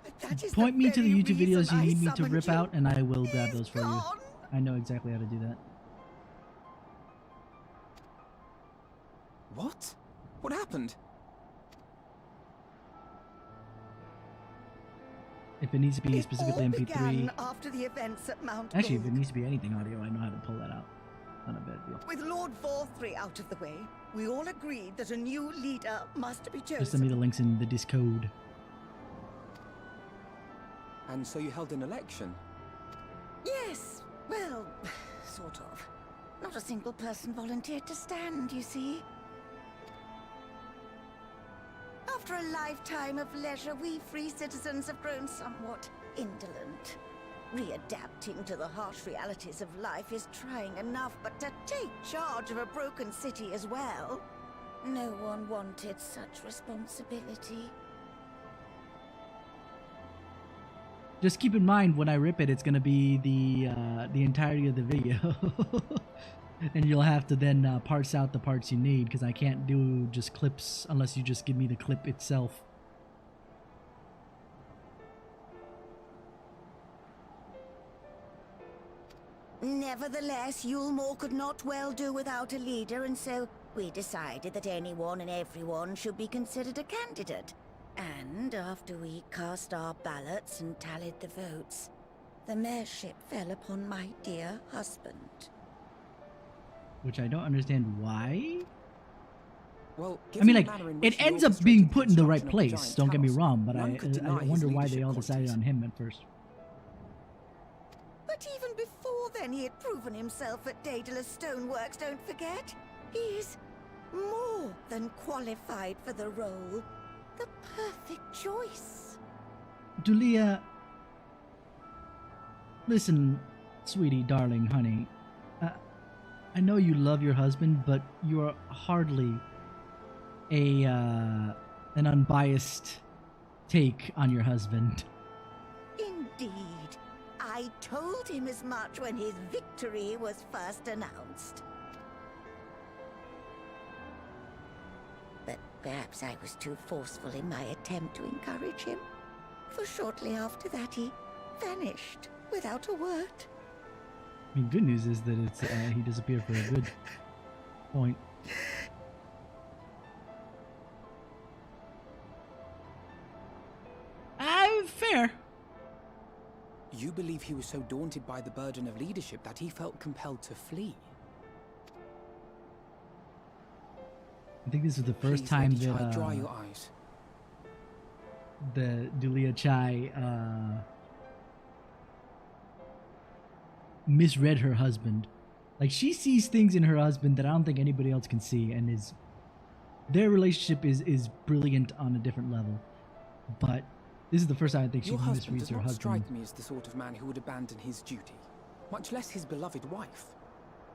But that is point the me to the very YouTube videos reason you I need me to summoned rip you. out, and I will grab He's those for you. gone. I know exactly how to do that. What? What happened? If it needs to be It specifically all MP3, began after the events at Mount actually, if it Gold. needs to be anything audio, I know how to pull that out. Not a bad deal. With Lord Vorthry out of the way, we all agreed that a new leader must be chosen. Just send me the links in the Discord. And so you held an election? Yes, well, sort of. Not a single person volunteered to stand, you see. After a lifetime of leisure, we free citizens have grown somewhat indolent. Readapting to the harsh realities of life is trying enough, but to take charge of a broken city as well? No one wanted such responsibility. Just keep in mind when I rip it, it's gonna be the entirety of the video, and you'll have to then parse out the parts you need because I can't do just clips unless you just give me the clip itself. Nevertheless, Yulmore could not well do without a leader, and so we decided that anyone and everyone should be considered a candidate. And after we cast our ballots and tallied the votes, the mayorship fell upon my dear husband. Which I don't understand why. Well, I mean, given like, the manner in it which he ends up orchestrated being the put in the right construction of the place, giant don't get me house, wrong, but none could deny I his wonder why they leadership all decided qualities. on him at first. But even before then, he had proven himself at Daedalus Stoneworks, don't forget. He's more than qualified for the role. The perfect choice. Dulia, listen, sweetie, darling, honey. I know you love your husband, but you are hardly an unbiased take on your husband. Indeed. I told him as much when his victory was first announced. But perhaps I was too forceful in my attempt to encourage him. For shortly after that, he vanished without a word. I mean, good news is that it's he disappeared for a good point. Fair. You believe he was so daunted by the burden of leadership that he felt compelled to flee? I think this is the first Please, time Lady Chai, that dry your eyes. the Dulia Chai misread her husband. Like, she sees things in her husband that I don't think anybody else can see, and their relationship is brilliant on a different level. But this is the first time I think she Your husband misreads does her not husband. strike me as the sort of man who would abandon his duty, much less his beloved wife.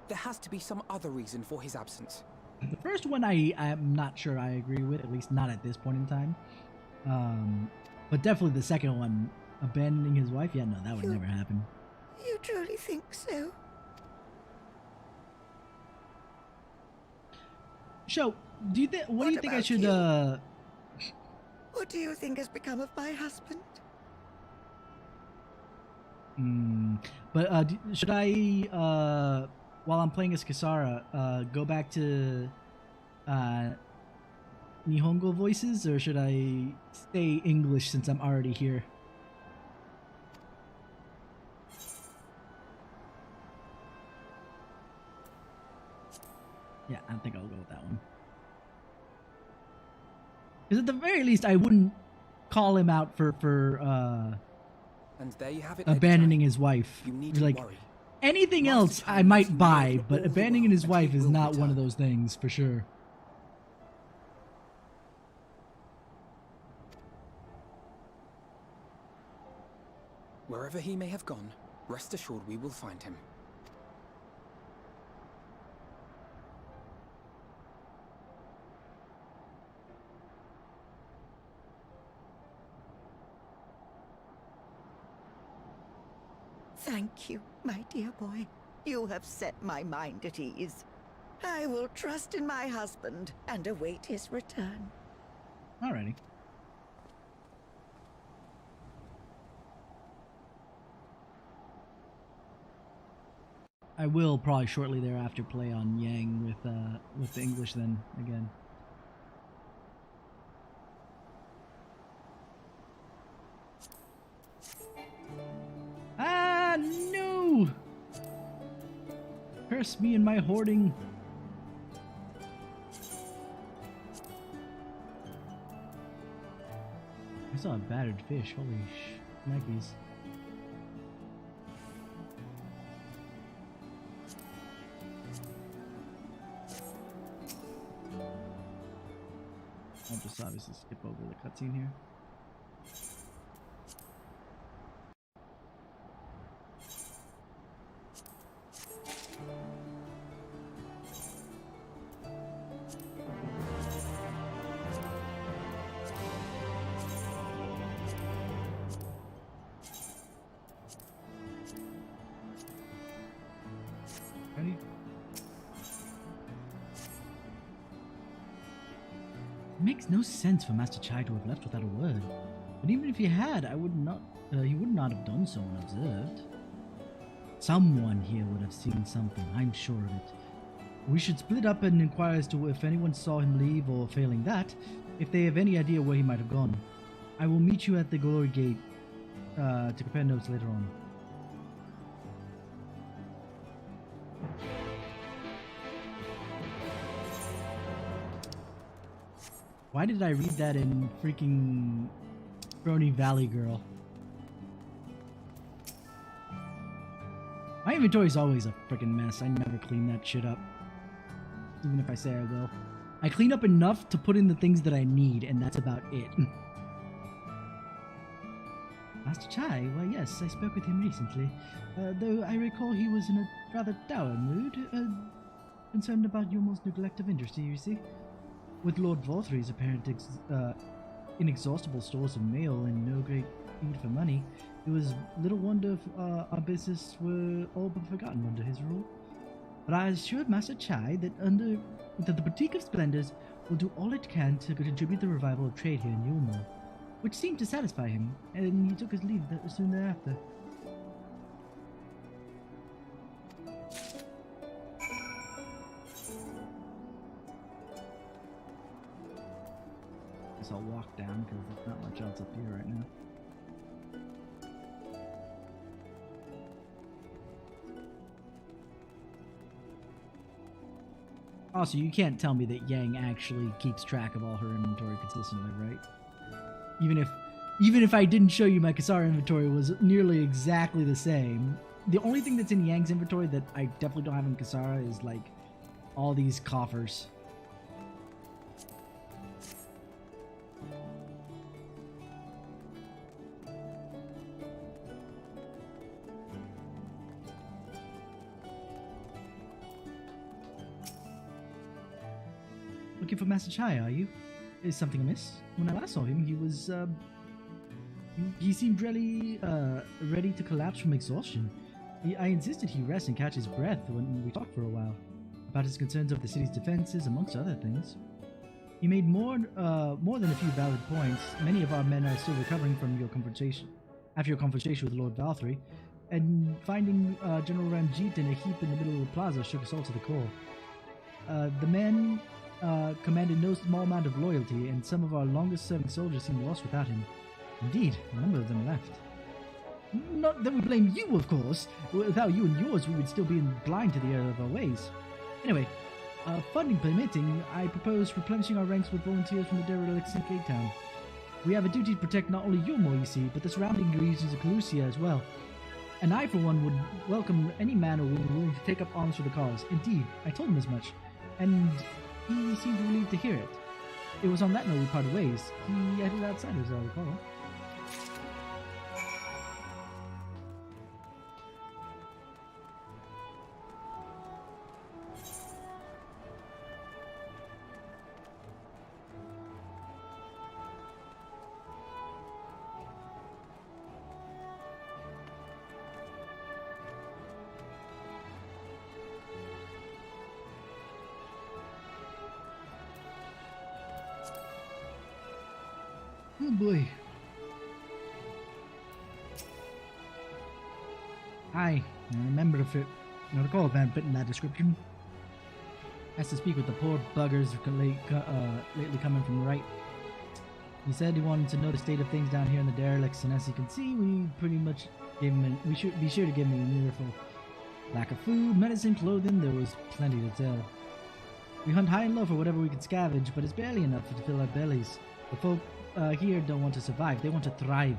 There has to be some other reason for his absence. The first one I'm not sure I agree with, at least not at this point in time. But definitely the second one, abandoning his wife, yeah, no, that would never happen. You truly think so? So, what do you think I about should you? What do you think has become of my husband? But should I, while I'm playing as Kisara, go back to Nihongo voices, or should I stay English since I'm already here? Yeah, I think I'll go with that one. Because at the very least, I wouldn't call him out for And there you have it, abandoning Lady Chai. his wife. You needn't Like, worry. anything Master else Chai I might knows buy, more but than all the abandoning world, his and wife he is will not one of return. those things, for sure. Wherever he may have gone, rest assured we will find him. Thank you, my dear boy. You have set my mind at ease. I will trust in my husband and await his return. Alrighty. I will probably shortly thereafter play on Yang with the English then again. Ah, no! Curse me and my hoarding. I saw a battered fish. Holy shnikes. I'll just obviously skip over the cutscene here. Ready? It makes no sense for Master Chai to have left without a word. But even if he had, he would not have done so unobserved. Someone here would have seen something, I'm sure of it. We should split up and inquire as to if anyone saw him leave, or failing that, if they have any idea where he might have gone. I will meet you at the Glory Gate to compare notes later on. Why did I read that in freaking Brony Valley Girl? My inventory is always a freaking mess. I never clean that shit up. Even if I say I will. I clean up enough to put in the things that I need, and that's about it. Master Chai? Why yes, I spoke with him recently. Though I recall he was in a rather dour mood. Concerned about Yumo's neglect of industry, you see. With Lord Vorthry's apparent inexhaustible stores of mail and no great need for money, it was little wonder if our business were all but forgotten under his rule. But I assured Master Chai that the Boutique of Splendors will do all it can to contribute the revival of trade here in Yumo, which seemed to satisfy him, and he took his leave soon thereafter. I'll walk down because there's not much else up here right now. Also, you can't tell me that Yang actually keeps track of all her inventory consistently, right? Even if I didn't show you my Kasara inventory was nearly exactly the same. The only thing that's in Yang's inventory that I definitely don't have in Kasara is like all these coffers. Looking for Master Chai, are you? Is something amiss? When I last saw him, he was, he seemed really, ready to collapse from exhaustion. I insisted he rest and catch his breath when we talked for a while, about his concerns of the city's defenses, amongst other things. He made more than a few valid points. Many of our men are still recovering from after your conversation with Lord Valthry, and finding General Ramjeet in a heap in the middle of the plaza shook us all to the core. The men commanded no small amount of loyalty, and some of our longest-serving soldiers seemed lost without him. Indeed, a number of them left. Not that we blame you, of course. Without you and yours, we would still be blind to the error of our ways. Anyway, funding permitting, I propose replenishing our ranks with volunteers from the derelicts in Cape Town. We have a duty to protect not only Yumo, you see, but the surrounding regions of Calusia as well. And I, for one, would welcome any man or woman willing to take up arms for the cause. Indeed, I told him as much, and he seemed relieved to hear it. It was on that note we parted ways. He headed outside, as I recall. Oh boy. Hi, I remember to fit. I recall if I fit in that description. Has to speak with the poor buggers lately coming from the right. He said he wanted to know the state of things down here in the derelicts, and as you can see, we pretty much gave him. We should be sure to give him an earful. Lack of food, medicine, clothing, there was plenty to tell. We hunt high and low for whatever we can scavenge, but it's barely enough to fill our bellies. The folk here don't want to survive, they want to thrive.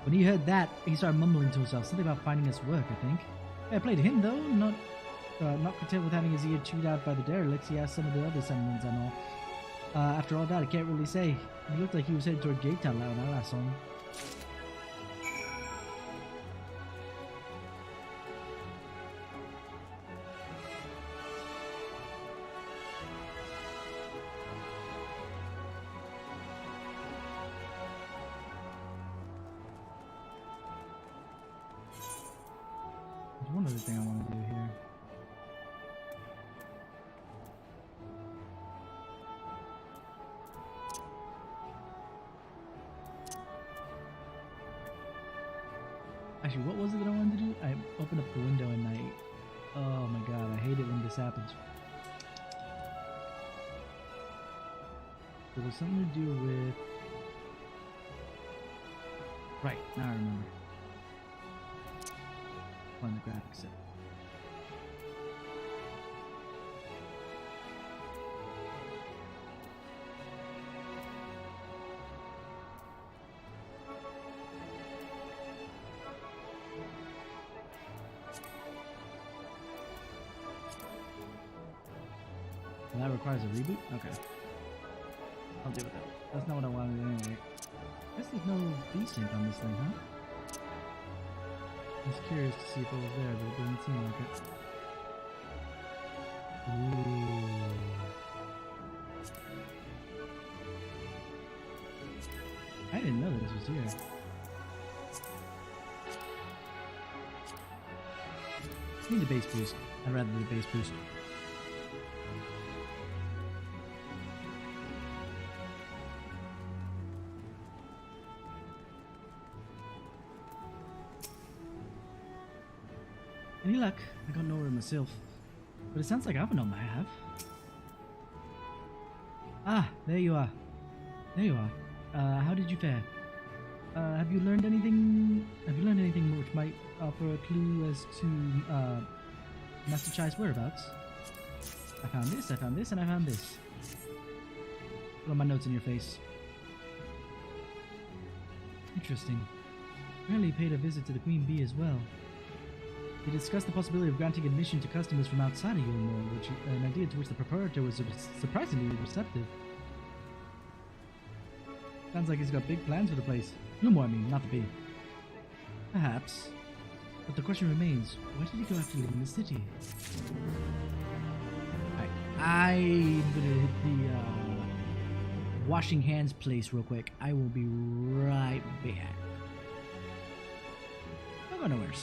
When he heard that, he started mumbling to himself, something about finding us work, I think. I played him though, not content with having his ear chewed out by the derelicts, he asked some of the other summons and all. After all that, I can't really say. He looked like he was headed toward Gate Town when I last saw him. There's one other thing I want to do here. Actually, what was it that I wanted to do? I opened up the window and oh my god, I hate it when this happens. It was something to do with... Right, now I remember. On the graphics set. Well, that requires a reboot? Okay. I'll deal with that. That's not what I wanted anyway. Guess there's no desync on this thing, huh? I was curious to see if it was there, but it didn't seem like it. Ooh. I didn't know this was here. I need the base boost. I'd rather the base boost. Any luck? I got nowhere myself. But it sounds like Avalon might have. Ah, there you are. There you are. How did you fare? Have you learned anything? Have you learned anything which might offer a clue as to Master Chai's whereabouts? I found this, and I found this. Put all my notes in your face. Interesting. Apparently he paid a visit to the Queen Bee as well. They discussed the possibility of granting admission to customers from outside of Yulmore, which an idea to which the proprietor was surprisingly receptive. Sounds like he's got big plans for the place. Yulmore, I mean, not the Bee. Perhaps. But the question remains, why did he go after leaving the city? I'm gonna hit the washing hands place real quick. I will be right back. Don't go nowhere.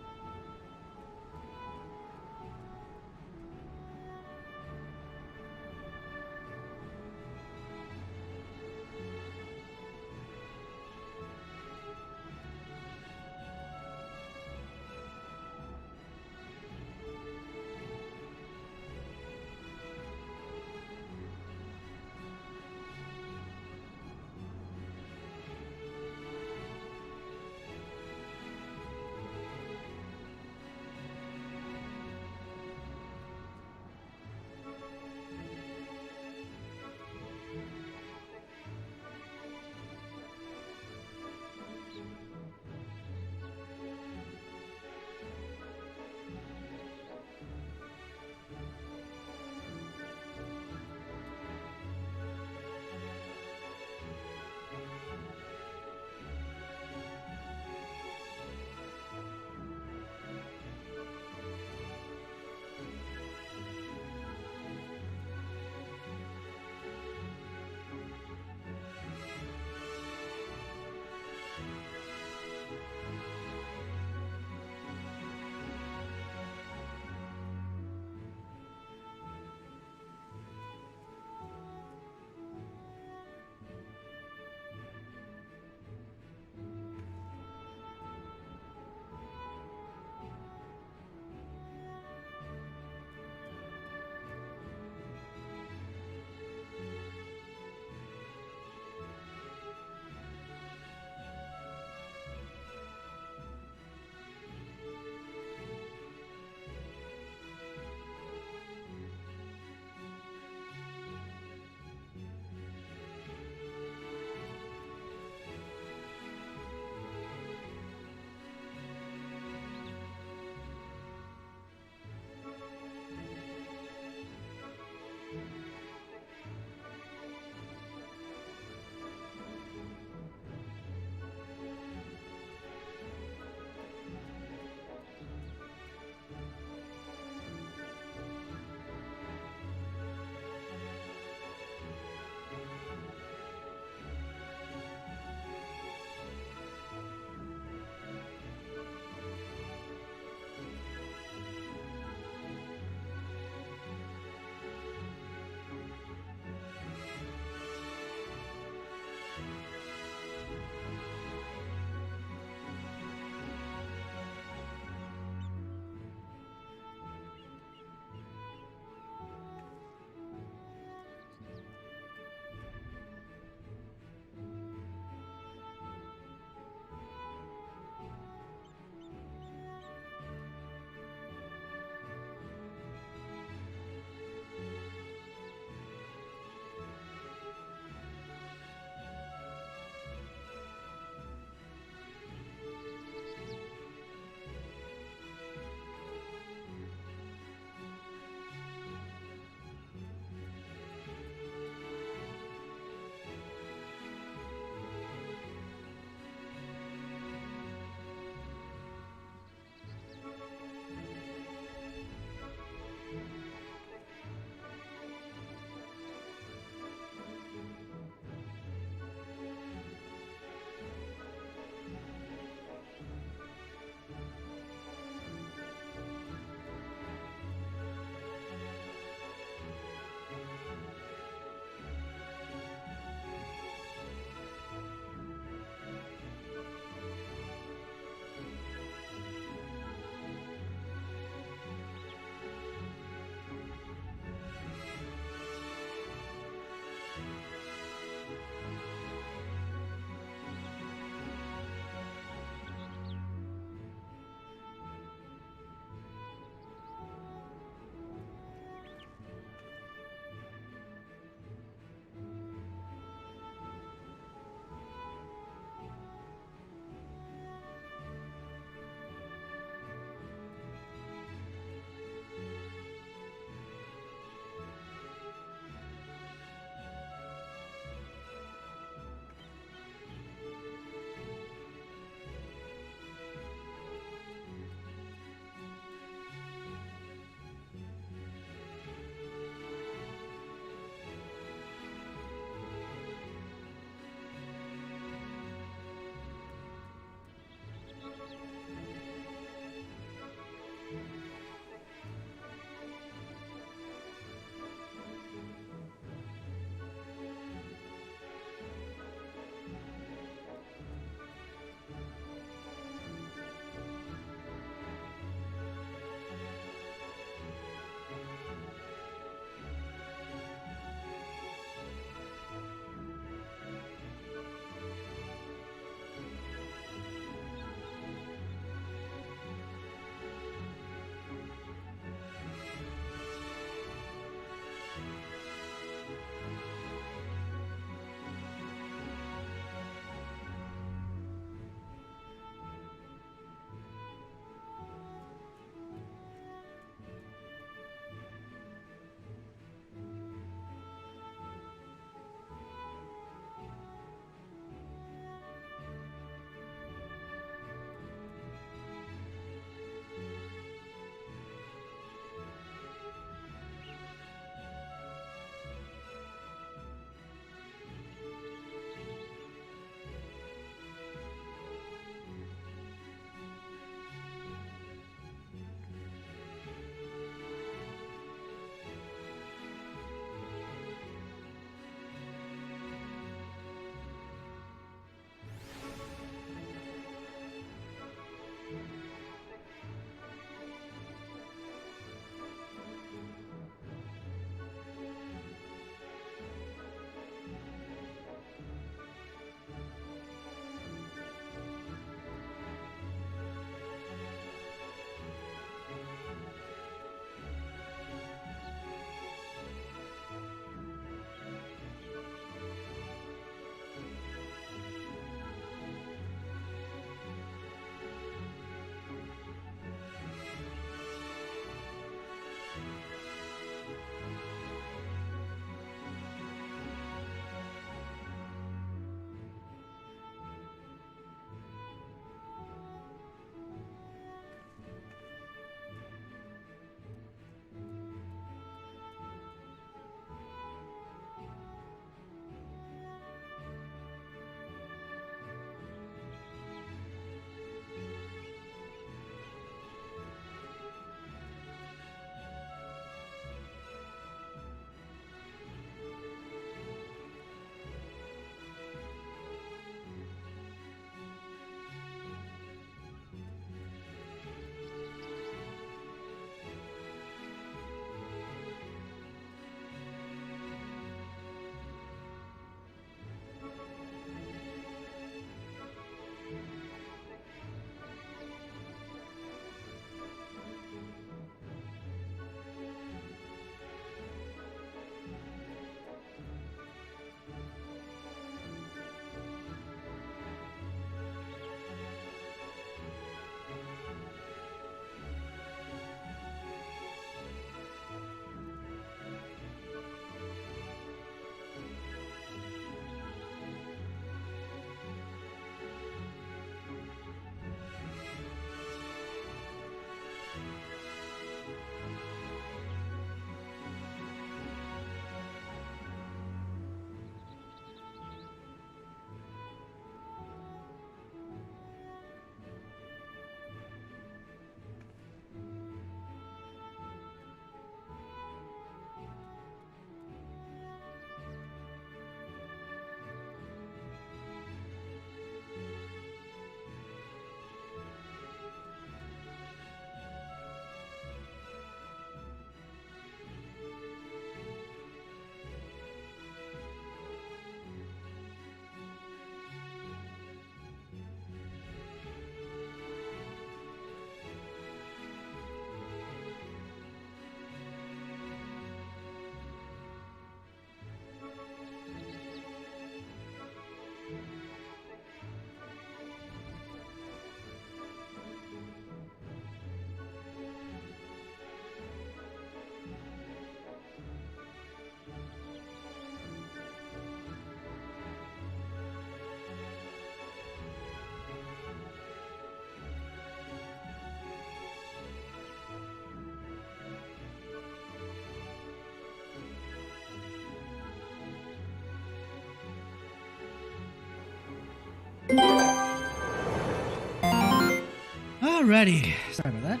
Alrighty. Sorry about that.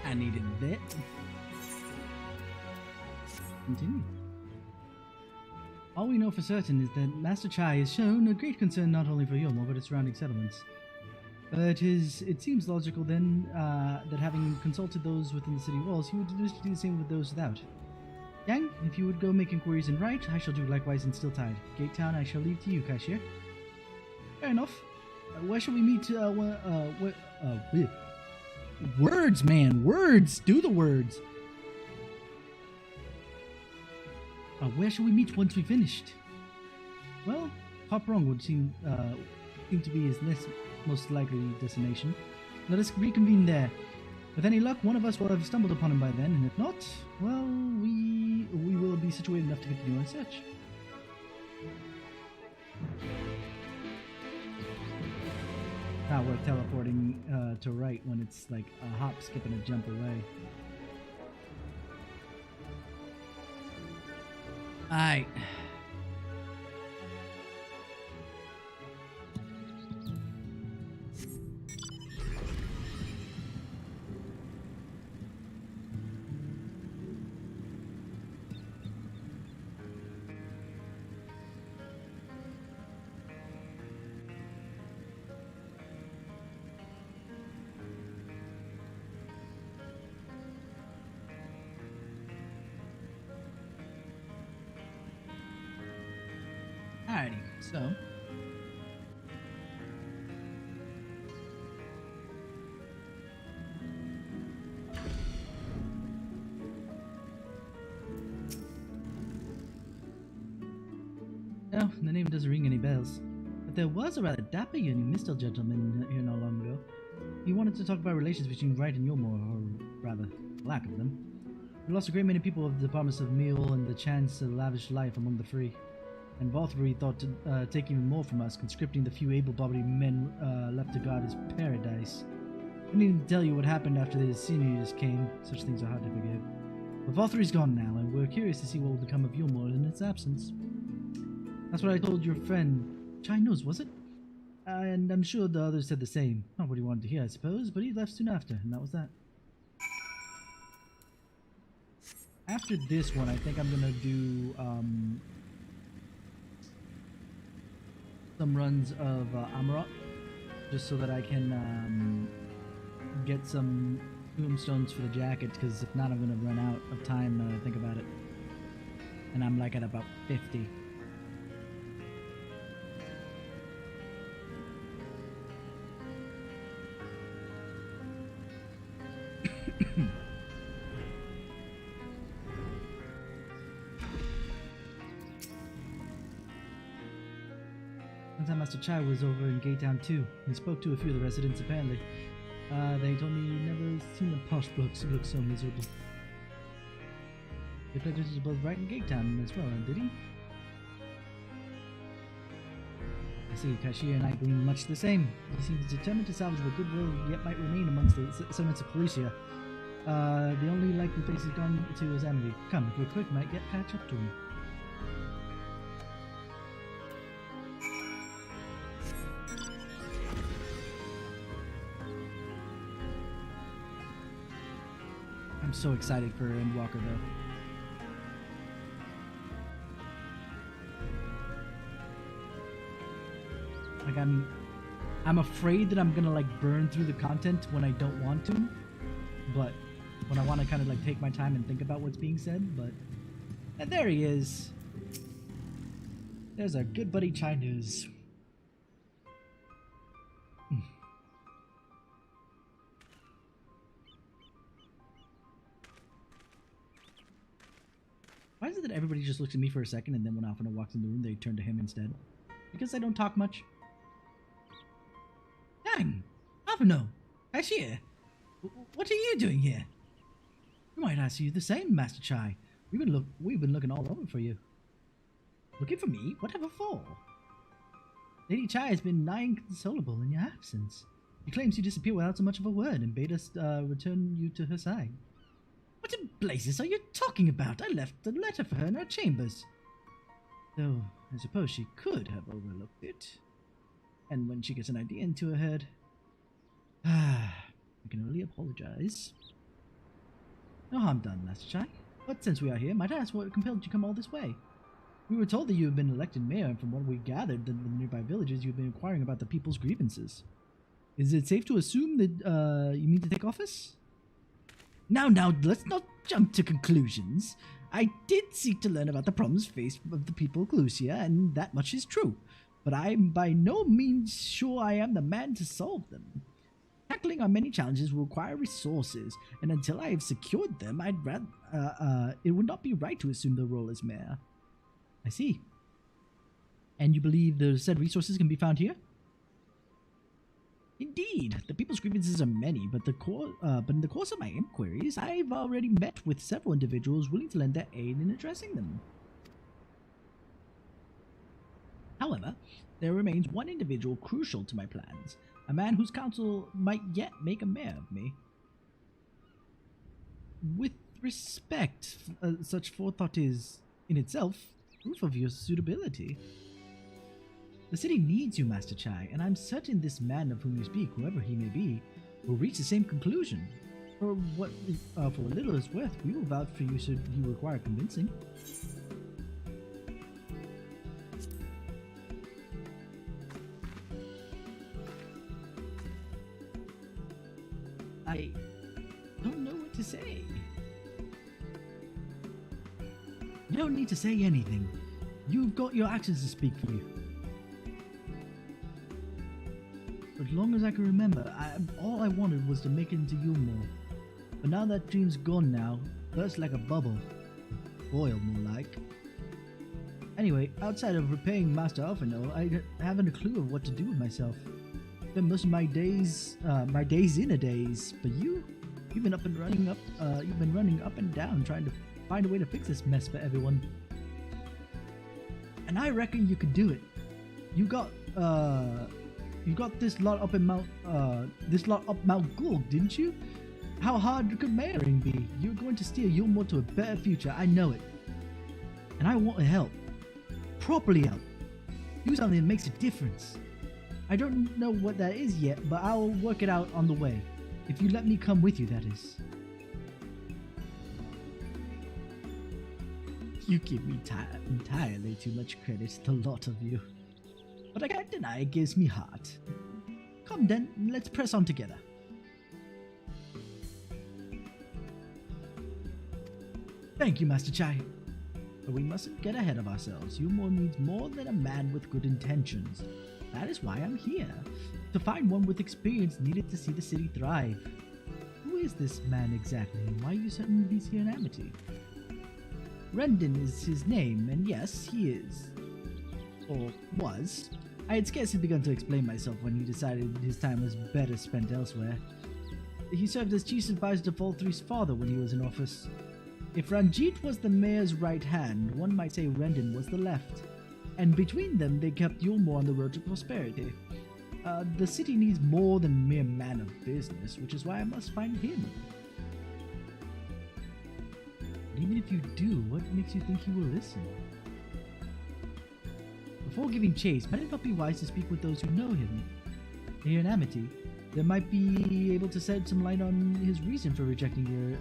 I needed that. Continue. All we know for certain is that Master Chai has shown a great concern not only for Yomo, but its surrounding settlements. It seems logical then that having consulted those within the city walls, he would wish to do the same with those without. Yang, if you would go make inquiries in Right, I shall do likewise in Stilltide. Gate Town I shall leave to you, Kaishir. Fair enough. Where shall we meet? Words, man, words. Do the words. Where shall we meet once we finished? Well, Hop Rung would seem to be his most likely destination. Let us reconvene there. With any luck, one of us will have stumbled upon him by then, and if not, well, we will be situated enough to continue our search. Not worth teleporting to Right when it's like a hop, skip, and a jump away. Alright. Alrighty, so the name doesn't ring any bells, but there was a rather dapper young Mistel gentleman here not long ago. He wanted to talk about relations between Right and Yomo, or rather, lack of them. We lost a great many people of the promise of meal and the chance to lavish life among the free. And Valtteri thought to take even more from us, conscripting the few able-bodied men left to guard his paradise. I needn't tell you what happened after the seniors came. Such things are hard to forgive. But Valtteri's gone now, and we're curious to see what will become of Yomo in its absence. That's what I told your friend. Chai knows, was it? And I'm sure the others said the same. Not what he wanted to hear, I suppose, but he left soon after, and that was that. After this one, I think I'm gonna do, some runs of Amarok, just so that I can get some tombstones for the jacket, because if not I'm going to run out of time now that I think about it. And I'm like at about 50. One time Master Chai was over in Gate Town too. He spoke to a few of the residents apparently. They told me he'd never seen a posh bloke look so miserable. They played visits both Right and Gate Town as well, did he? I see, Kaishir and I glean much the same. He seems determined to salvage what goodwill yet might remain amongst the settlements of Policia. The only likely place he's gone to is Amity. Come, if we're quick, might get catch up to him. I'm so excited for Endwalker though. Like I'm afraid that I'm gonna like burn through the content when I don't want to, but when I want to kind of like take my time and think about what's being said. But and there he is. There's our good buddy Chai News. Why is it that everybody just looks at me for a second and then when Alphina walks in the room they turn to him instead? Because I don't talk much? Dang! Alphina! Kaishir! What are you doing here? We might ask you the same, Master Chai. We've been looking all over for you. Looking for me? Whatever for? Lady Chai has been nigh inconsolable in your absence. She claims you disappeared without so much of a word and bade us return you to her side. What in blazes are you talking about? I left the letter for her in her chambers. Though, I suppose she could have overlooked it. And when she gets an idea into her head, I can only apologize. No harm done, Master Chai. But since we are here, might I ask what compelled you to come all this way? We were told that you have been elected mayor, and from what we gathered in the nearby villages, you have been inquiring about the people's grievances. Is it safe to assume that you mean to take office? Now, let's not jump to conclusions. I did seek to learn about the problems faced of the people of Clusia, and that much is true. But I'm by no means sure I am the man to solve them. Tackling our many challenges will require resources, and until I have secured them, I'd rather it would not be right to assume the role as mayor. I see. And you believe the said resources can be found here? Indeed, the people's grievances are many, but in the course of my inquiries, I've already met with several individuals willing to lend their aid in addressing them. However, there remains one individual crucial to my plans, a man whose counsel might yet make a mayor of me. With respect, such forethought is, in itself, proof of your suitability. The city needs you, Master Chai, and I'm certain this man of whom you speak, whoever he may be, will reach the same conclusion. For what little it's worth, we will vouch for you should you require convincing. I don't know what to say. You don't need to say anything. You've got your actions to speak for you. For as long as I can remember, all I wanted was to make it into Yulmore. But now that dream's gone now, burst like a bubble. Boiled, more like. Anyway, outside of repaying Master Alphino, I haven't a clue of what to do with myself. Spent most of my days in a daze. But you've been running up and down trying to find a way to fix this mess for everyone. And I reckon you could do it. You got this lot up in Mount Gulg, didn't you? How hard could mayoring be? You're going to steer Yulmore to a better future, I know it. And I want to help. Properly help. Do something that makes a difference. I don't know what that is yet, but I'll work it out on the way. If you let me come with you, that is. You give me entirely too much credit, the lot of you. But I can't deny it gives me heart. Come then, let's press on together. Thank you, Master Chai. But we mustn't get ahead of ourselves. Yulmore needs more than a man with good intentions. That is why I'm here. To find one with experience needed to see the city thrive. Who is this man exactly, and why are you certain he's here in Amity? Rendon is his name, and yes, he is. Or was. I had scarcely begun to explain myself when he decided his time was better spent elsewhere. He served as chief advisor to Fall3's father when he was in office. If Ranjit was the mayor's right hand, one might say Rendon was the left. And between them, they kept Yulmore on the road to prosperity. The city needs more than mere man of business, which is why I must find him. But even if you do, what makes you think he will listen? Before giving chase, might it not be wise to speak with those who know him? Here in Amity, they might be able to shed some light on his reason for rejecting your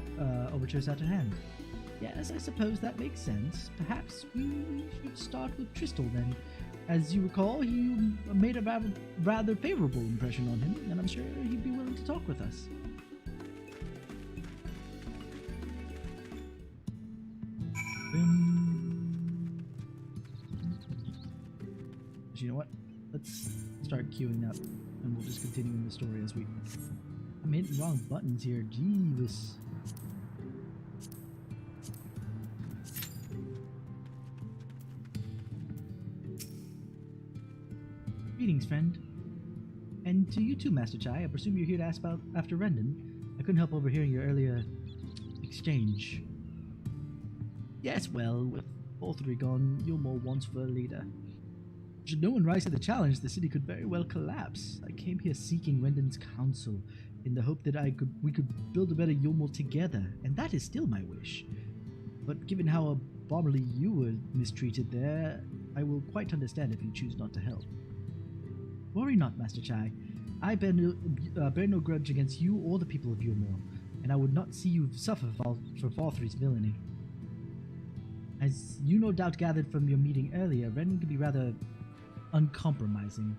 overtures out of hand. Yes, I suppose that makes sense. Perhaps we should start with Tristal then. As you recall, you made a rather favorable impression on him, and I'm sure he'd be willing to talk with us. You know what? Let's start queuing up, and we'll just continue in the story as we... I'm hitting wrong buttons here. Jeeves. Greetings, friend. And to you too, Master Chai. I presume you're here to ask after Rendon. I couldn't help overhearing your earlier exchange. Yes, well, with Fall3 gone, Yulmore wants for a leader. Should no one rise to the challenge, the city could very well collapse. I came here seeking Rendon's counsel, in the hope that we could build a better Yulmore together, and that is still my wish. But given how abominably you were mistreated there, I will quite understand if you choose not to help. Worry not, Master Chai. I bear no grudge against you or the people of Yulmore, and I would not see you suffer for Falthry's villainy. As you no doubt gathered from your meeting earlier, Ren can be rather uncompromising.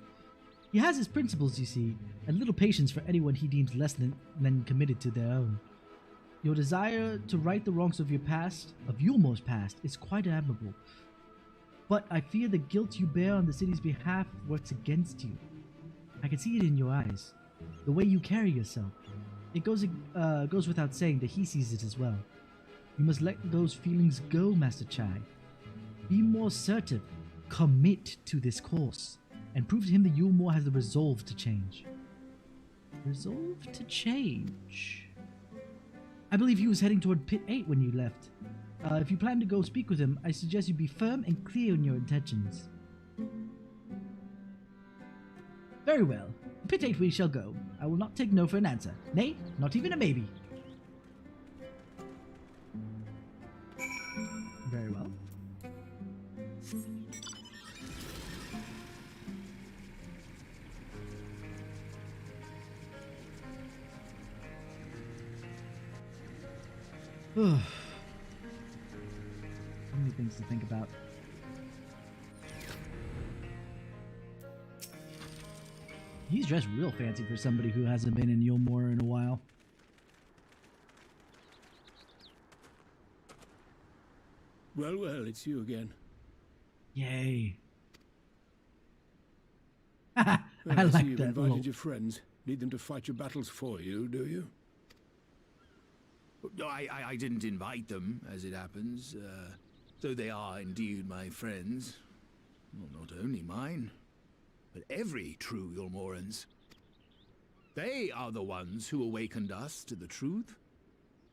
He has his principles, you see, and little patience for anyone he deems less than committed to their own. Your desire to right the wrongs of your past, of Yulmore's past, is quite admirable. But I fear the guilt you bear on the city's behalf works against you. I can see it in your eyes, the way you carry yourself. It goes without saying that he sees it as well. You must let those feelings go, Master Chai. Be more assertive, commit to this course, and prove to him that Yulmore has the resolve to change. Resolve to change? I believe he was heading toward Pit 8 when you left. If you plan to go speak with him, I suggest you be firm and clear in your intentions. Very well. Pit 8 we shall go. I will not take no for an answer. Nay, not even a maybe. Very well. So many things to think about. He's dressed real fancy for somebody who hasn't been in Yulmore in a while. Well, well, it's you again. Yay. Well, I see like you've that. invited Little... your friends. Need them to fight your battles for you, do you? No, I didn't invite them, as it happens, though they are indeed my friends. Well, not only mine, but every true Yulmoran's. They are the ones who awakened us to the truth,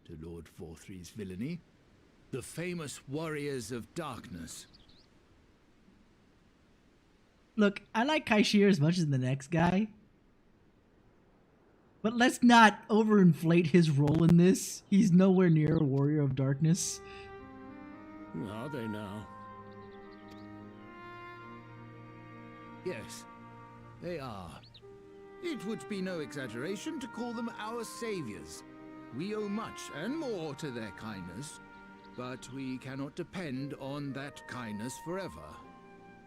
to Lord Falthry's villainy, the famous warriors of darkness. Look, I like Kaishir as much as the next guy. But let's not overinflate his role in this. He's nowhere near a warrior of darkness. Are they now? Yes, they are. It would be no exaggeration to call them our saviors. We owe much and more to their kindness, but we cannot depend on that kindness forever.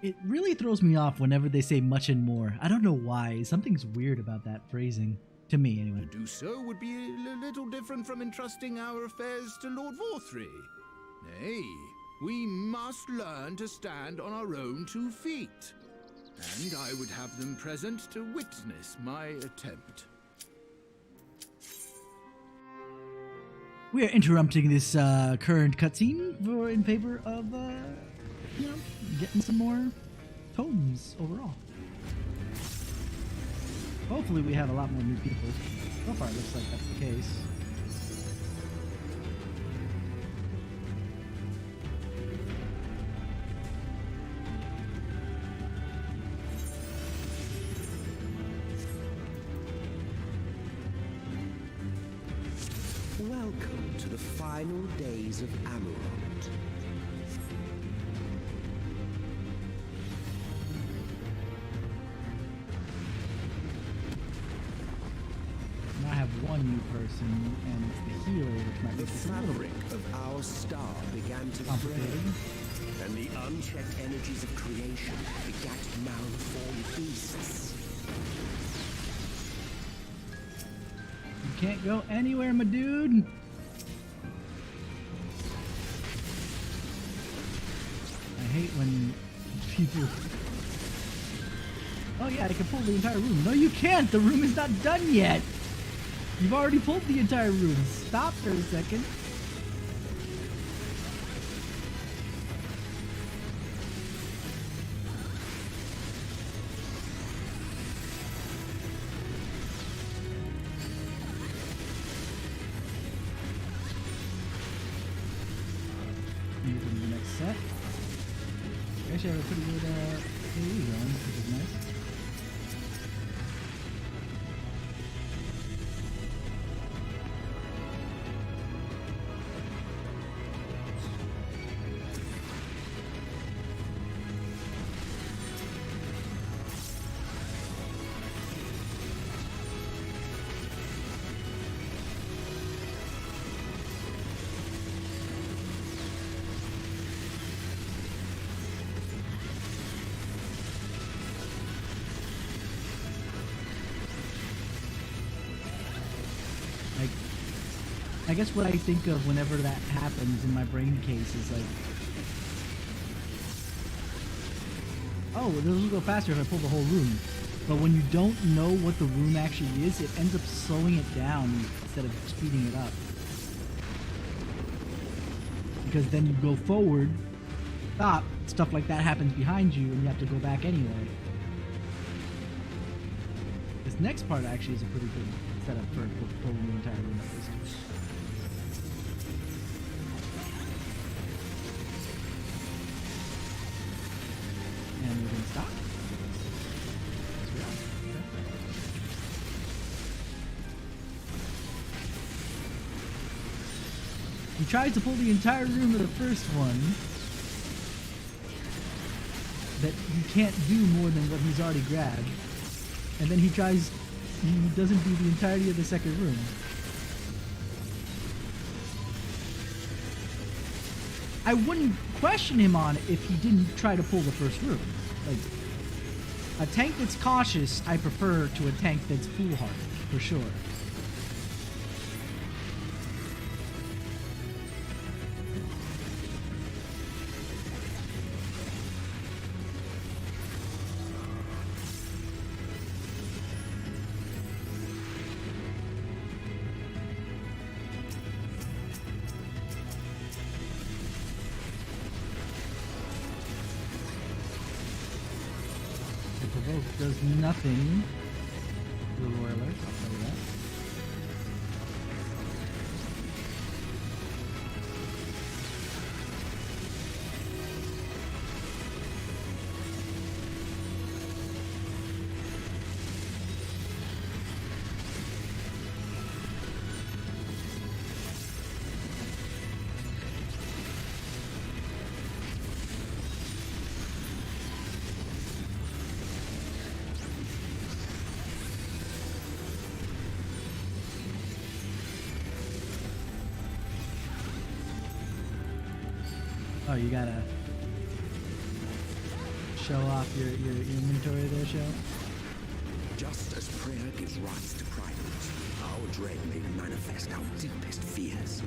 It really throws me off whenever they say much and more. I don't know why. Something's weird about that phrasing. To me, anyway. To do so would be a little different from entrusting our affairs to Lord Falthry. Nay, we must learn to stand on our own 2 feet. And I would have them present to witness my attempt. We are interrupting this current cutscene in favor of, getting some more tomes overall. Hopefully we have a lot more new people. So far it looks like that's the case. Welcome to the final days of Amarant. Now I have one new person, and it's the healer, which might The make this a little bit fabric of our star began to complicated. fray, and the unchecked energies of creation begat malformed beasts. You can't go anywhere, my dude! I hate when people... Oh yeah, I can pull the entire room. No, you can't! The room is not done yet! You've already pulled the entire room. Stop for a second. Move into the next set. Actually, I have a pretty good AoE going, which is nice. guess what I think of whenever that happens in my brain case is like, oh, this will go faster if I pull the whole room. But when you don't know what the room actually is, it ends up slowing it down instead of speeding it up. Because then you go forward, stop, stuff like that happens behind you, and you have to go back anyway. This next part actually is a pretty good setup for pulling the entire room at least. And we're gonna stop. Yes, we are. Okay. He tries to pull the entire room of the first one, that he can't do more than what he's already grabbed. And then he doesn't do the entirety of the second room. I wouldn't question him on it if he didn't try to pull the first room. Like, a tank that's cautious, I prefer to a tank that's foolhardy, for sure. Does nothing. Little alert, I'll tell you that. Oh, you gotta show off your inventory there, Show? Just as prayer gives rise to pride, our dread may manifest our deepest fears.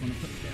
Want to put there.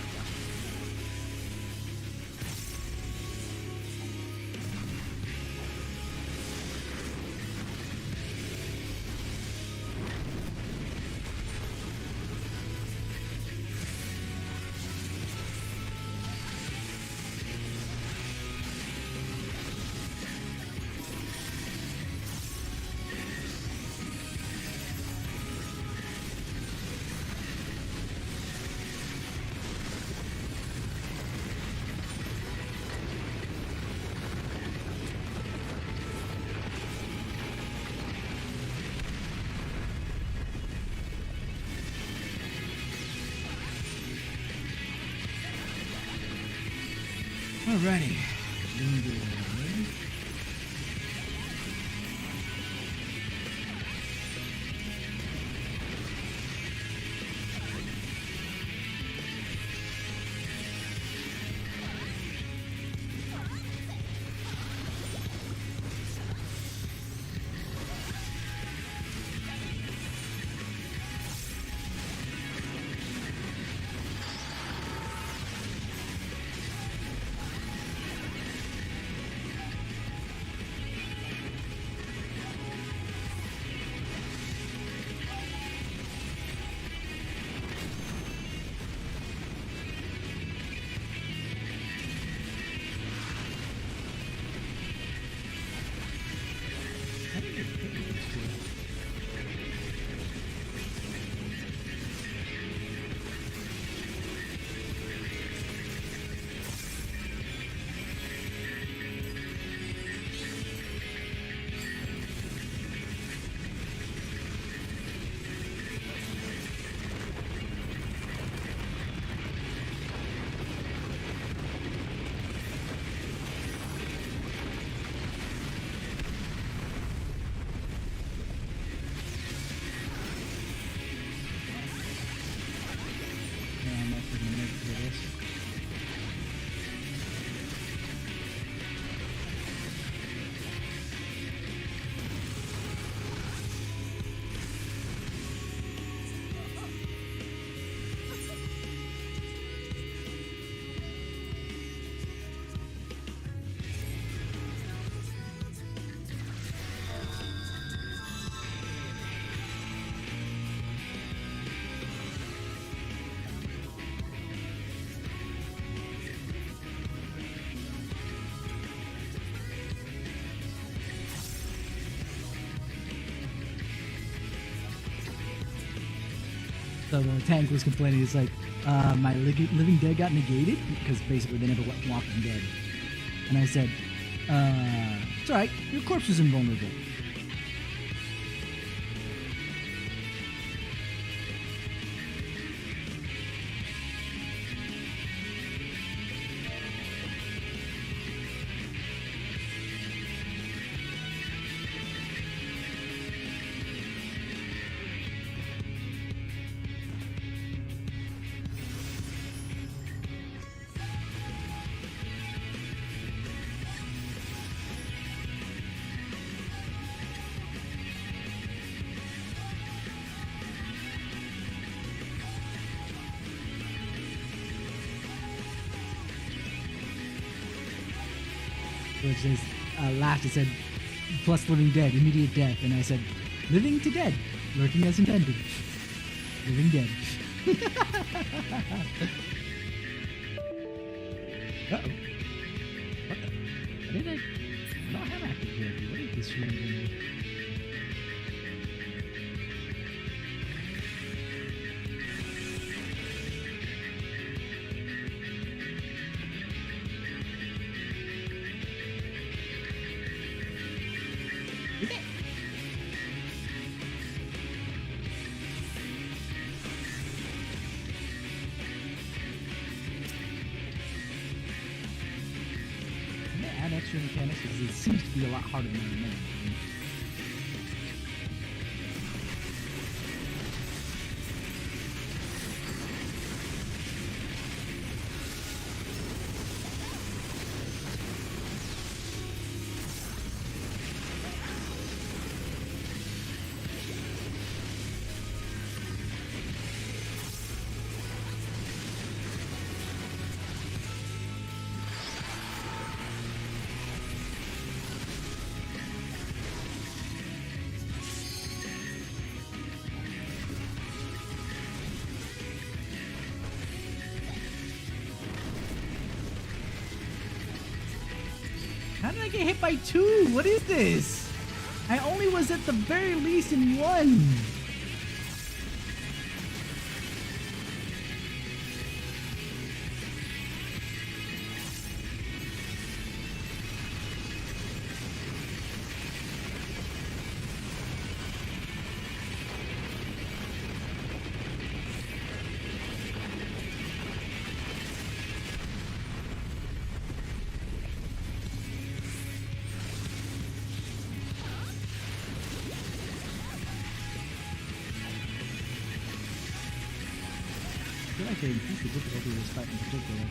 Alrighty. So the tank was complaining. It's like, my living dead got negated because basically they never went Walking Dead. And I said, it's alright, your corpse is invulnerable. Which is laughed and said, plus living dead, immediate death. And I said, living to dead, lurking as intended. Living dead. Uh-oh. What the? What did I not have active therapy? What is this room doing? Extra mechanics because it seems to be a lot harder than I remember. How did I get hit by 2? What is this? I only was at the very least in 1. I feel like they increased the difficulty of this fight in particular.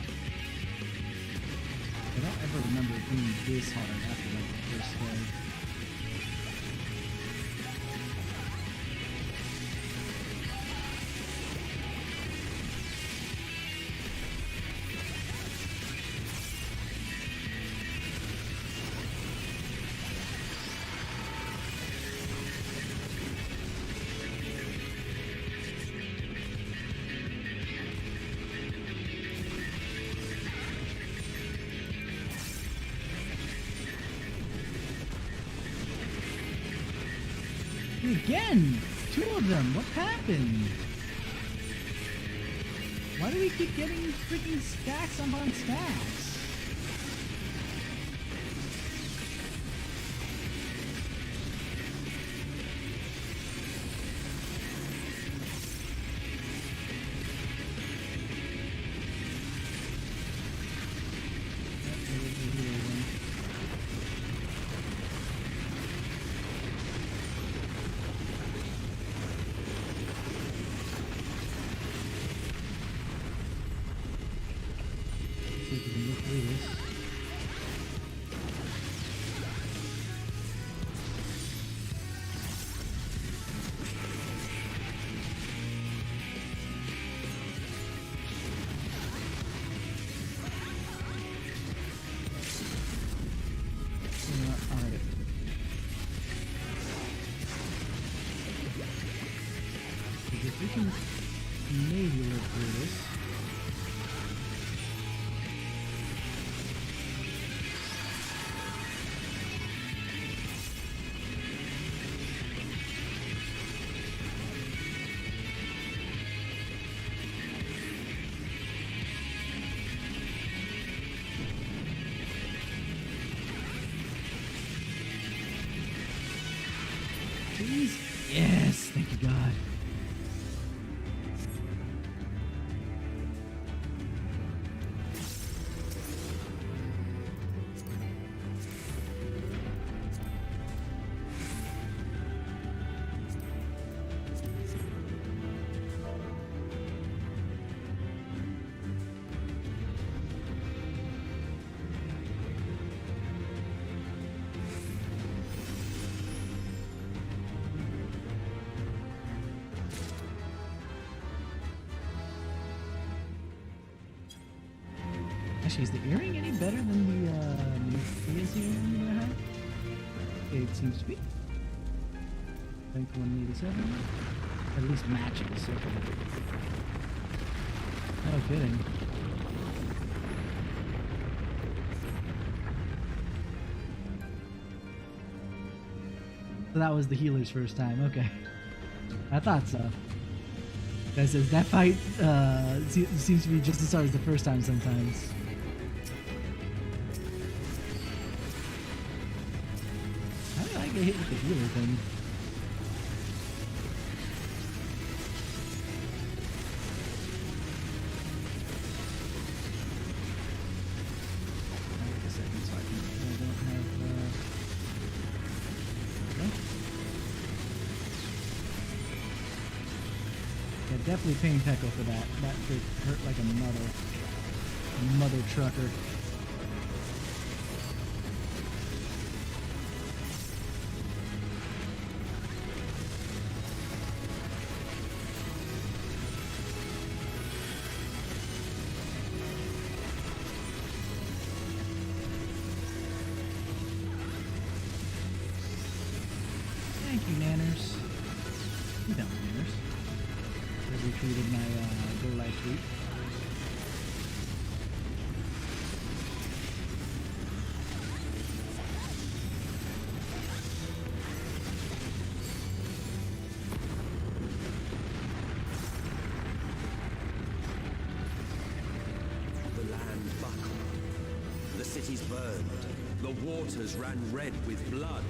I don't ever remember it being this hard after like the first day. Again! 2 of them! What happened? Why do we keep getting freaking stacks upon stacks? See if we can get through this. Alright. If we can maybe live through this. Please? Yes, thank you, God. Actually, is the earring any better than the Matthias earring that I had? It seems to be. I think 187. At least matches. Okay. No kidding. So that was the healer's first time. Okay. I thought so. Guy says that fight seems to be just as hard as the first time sometimes. How did I get hit with the healer thing? Wait a second, so I don't have. Okay. Yeah, definitely paying Pecco for that. That could hurt like a mother trucker. Thank you, Nanners. You don't, Nanners. I retweeted my Go Live tweet. The land buckled. The cities burned. The waters ran red with blood.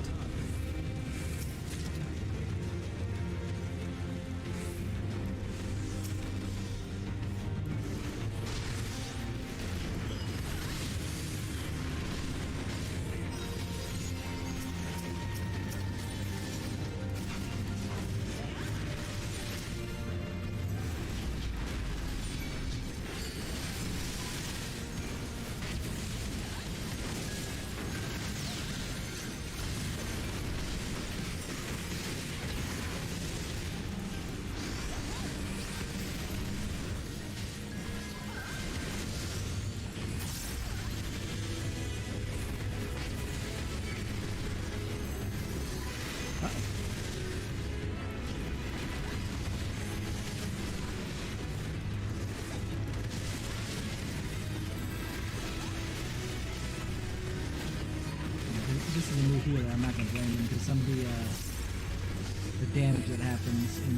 This is a new healer. I'm not gonna blame him because some of the damage that happens in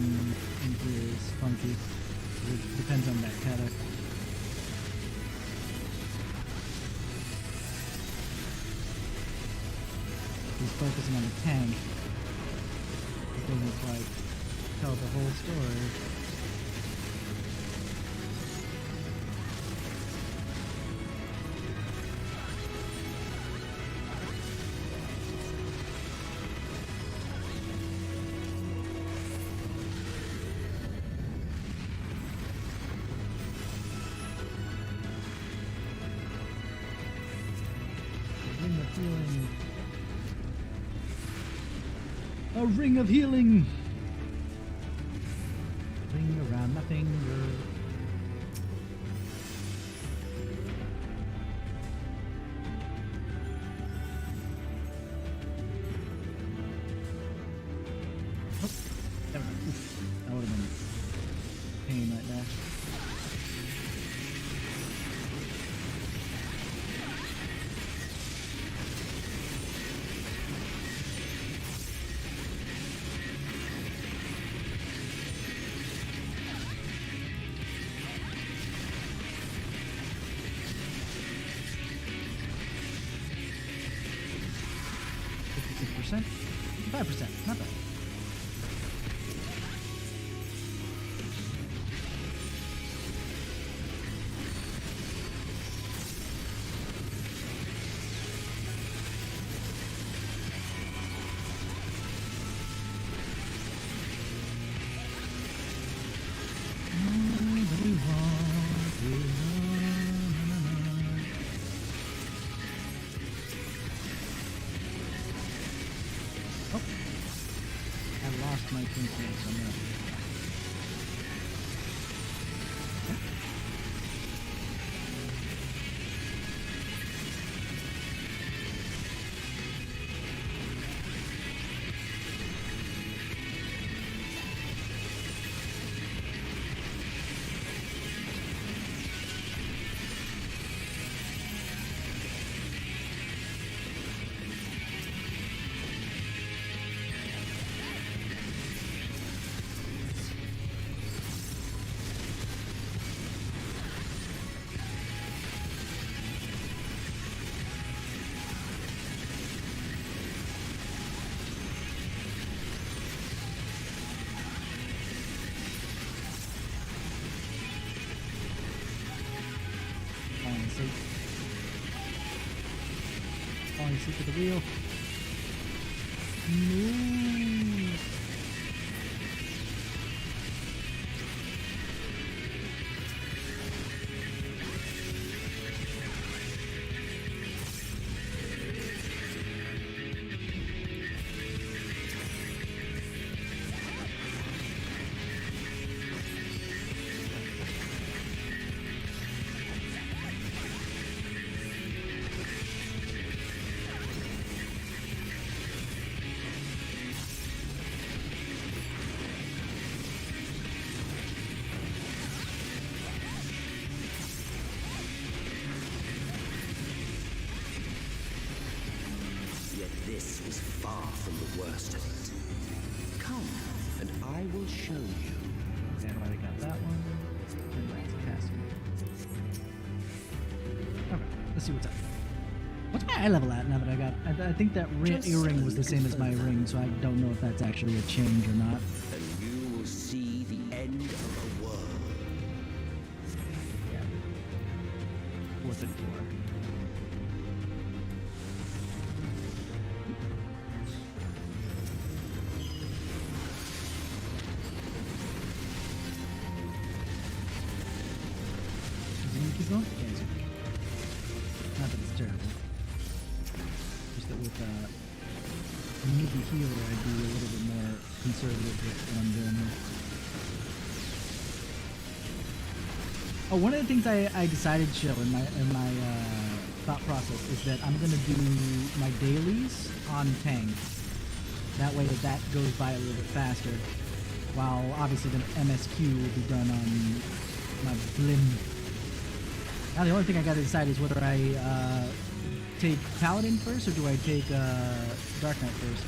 here is funky. It depends on that tether. He's focusing on the tank. It doesn't quite tell the whole story. Healing. A ring of healing. Ring around my finger. Oh, there we go. Oof. That would have been pain right there. %, 5%, not bad. lost my twin flame, so I'm gonna... Falling asleep at the wheel. No. This is far from the worst of it. Come, and I will show you. Okay, I already got that one. And that's casting. Okay, let's see what's up. What's my eye level at now that I got? I think that earring was the same as my ring, so I don't know if that's actually a change or not. And you will see the end of a world. Yeah. 434. Keep going? Yeah, it's okay. Not that it's terrible. Just that with need the healer, I'd be a little bit more conservative with what I'm doing here. Oh, one of the things I decided, Chill, in my thought process is that I'm gonna do my dailies on tank. That way that goes by a little bit faster. While obviously the MSQ will be done on my blim. Now the only thing I gotta decide is whether I take Paladin first or do I take Dark Knight first.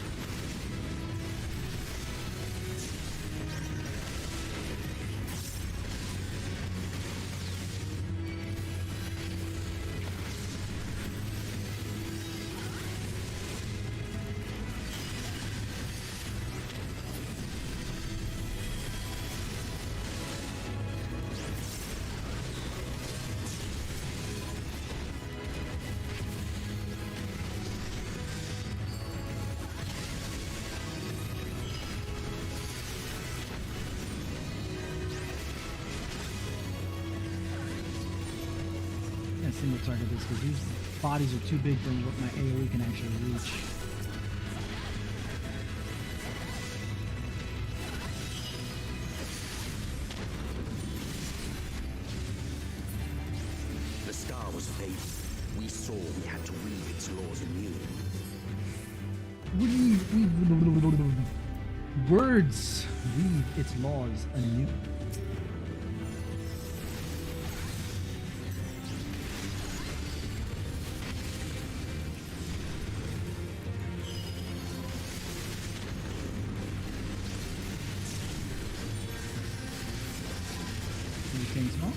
Single target this because these bodies are too big for what my AoE can actually reach. The star was fate. We saw we had to read its laws anew. Words read its laws anew. Anything small?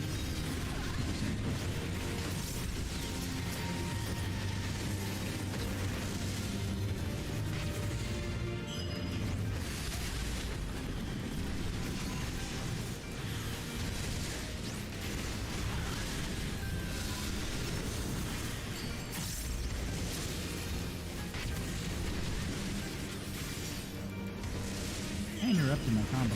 I interrupted my combo.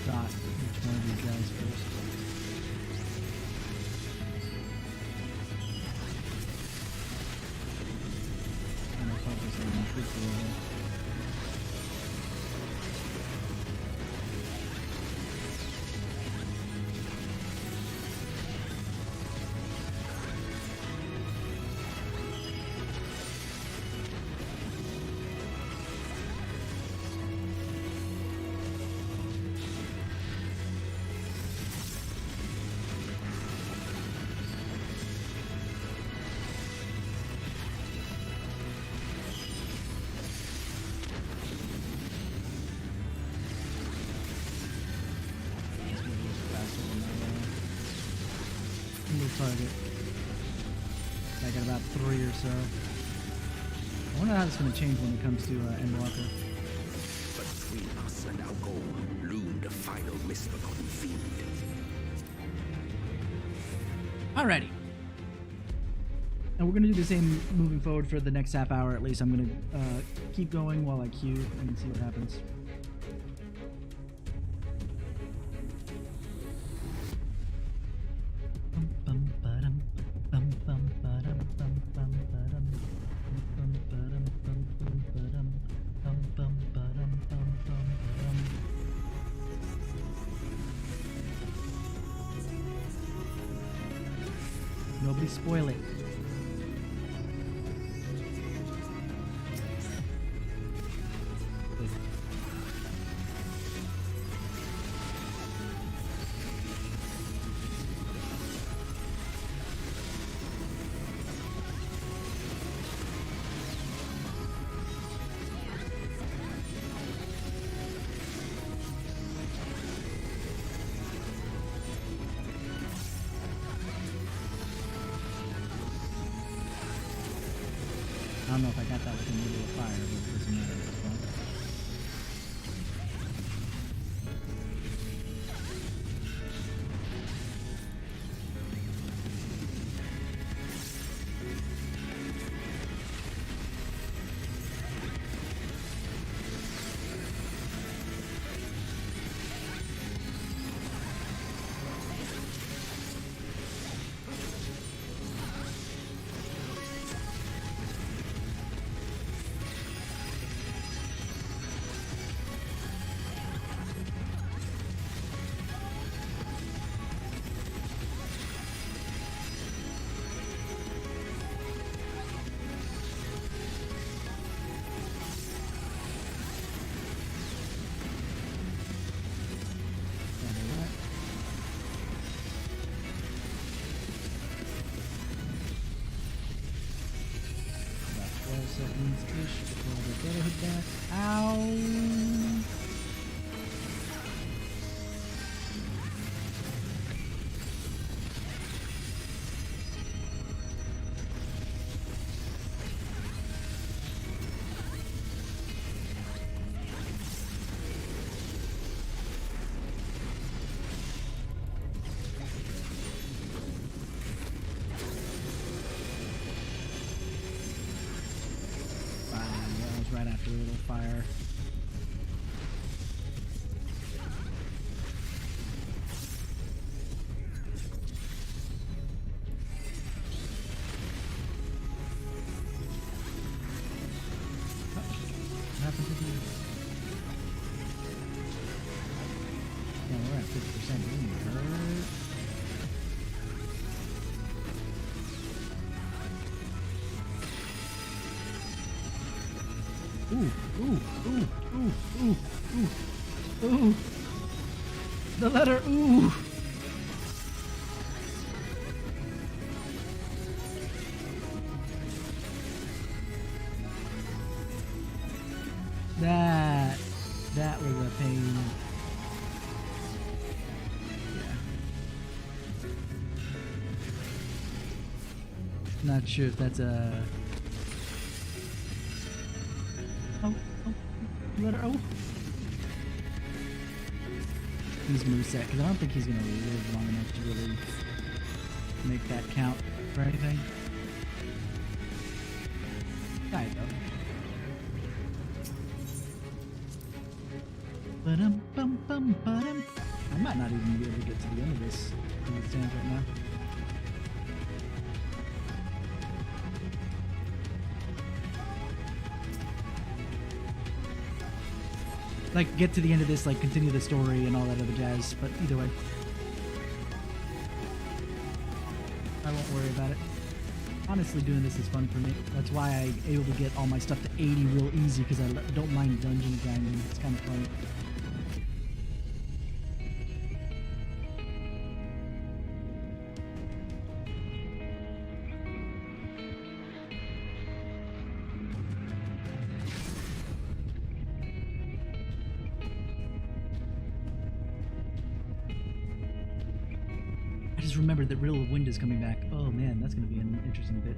shot each one of these guys first. I'm gonna focus on the creature over there. Target. I got about 3 or so. I wonder how it's going to change when it comes to Endwalker. But between us and our goal loomed a final misbegotten fiend. Alrighty. And we're going to do the same moving forward for the next half hour at least. I'm going to keep going while I queue and see what happens. Nobody spoil it. I don't know if I got that with the middle of fire, but it doesn't matter at this point. Seconds-ish before the Brotherhood back. Ow! Right after a little fire. What happened to the... Yeah, we're at 50%. Didn't hurt. Ooh. The letter ooh. That was a pain. Yeah. Not sure if that's a... Oh, letter O. He's moveset, because I don't think he's going to live long enough to really make that count for anything. Die though. Ba-dum-bum-bum-ba-dum. I might not even be able to get to the end of this as it stands right now. Like, get to the end of this, like, continue the story and all that other jazz, but either way. I won't worry about it. Honestly, doing this is fun for me. That's why I'm able to get all my stuff to 80 real easy, because I don't mind dungeon grinding. It's kind of fun. I just remembered that Riddle of Wind is coming back. Oh man, that's going to be an interesting bit.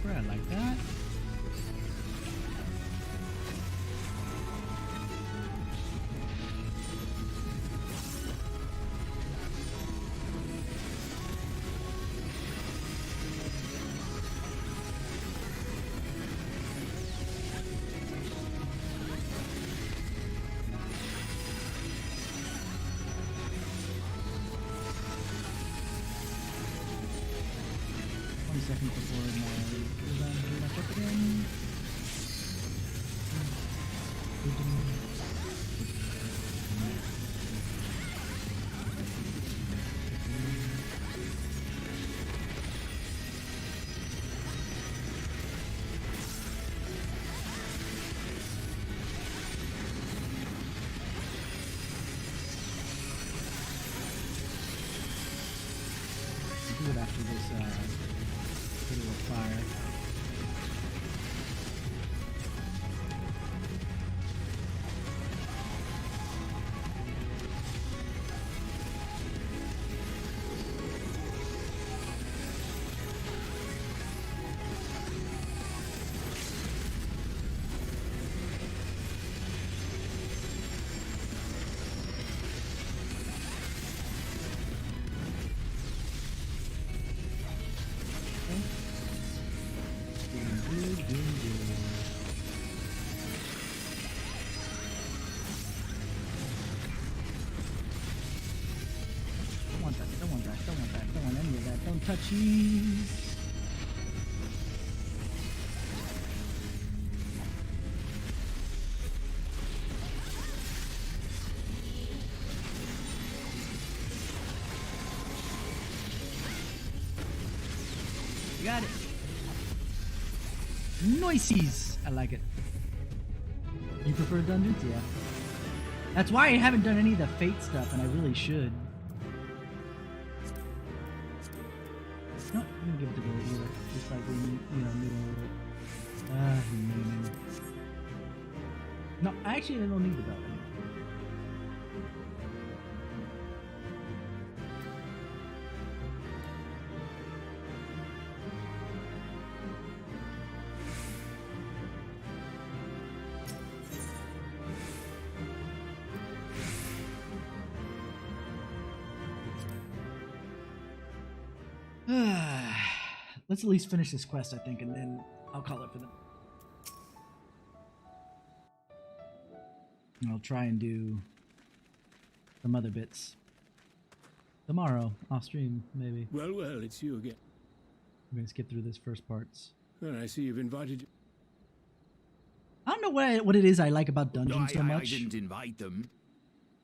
I like that. Seconds before my check again. Do it after this little fire. touchies. Got it. Noises. I like it. You prefer dungeons? Yeah. That's why I haven't done any of the Fate stuff, and I really should. No, I'm gonna give it to the healer. Just like we need, No, actually, I don't need the belt anymore. Let's at least finish this quest, I think, and then I'll call it for them. And I'll try and do some other bits tomorrow off stream, maybe. Well, well, it's you again. I'm gonna skip through this first parts. Well, I see you've invited. I don't know what it is I like about dungeons so much. I didn't invite them.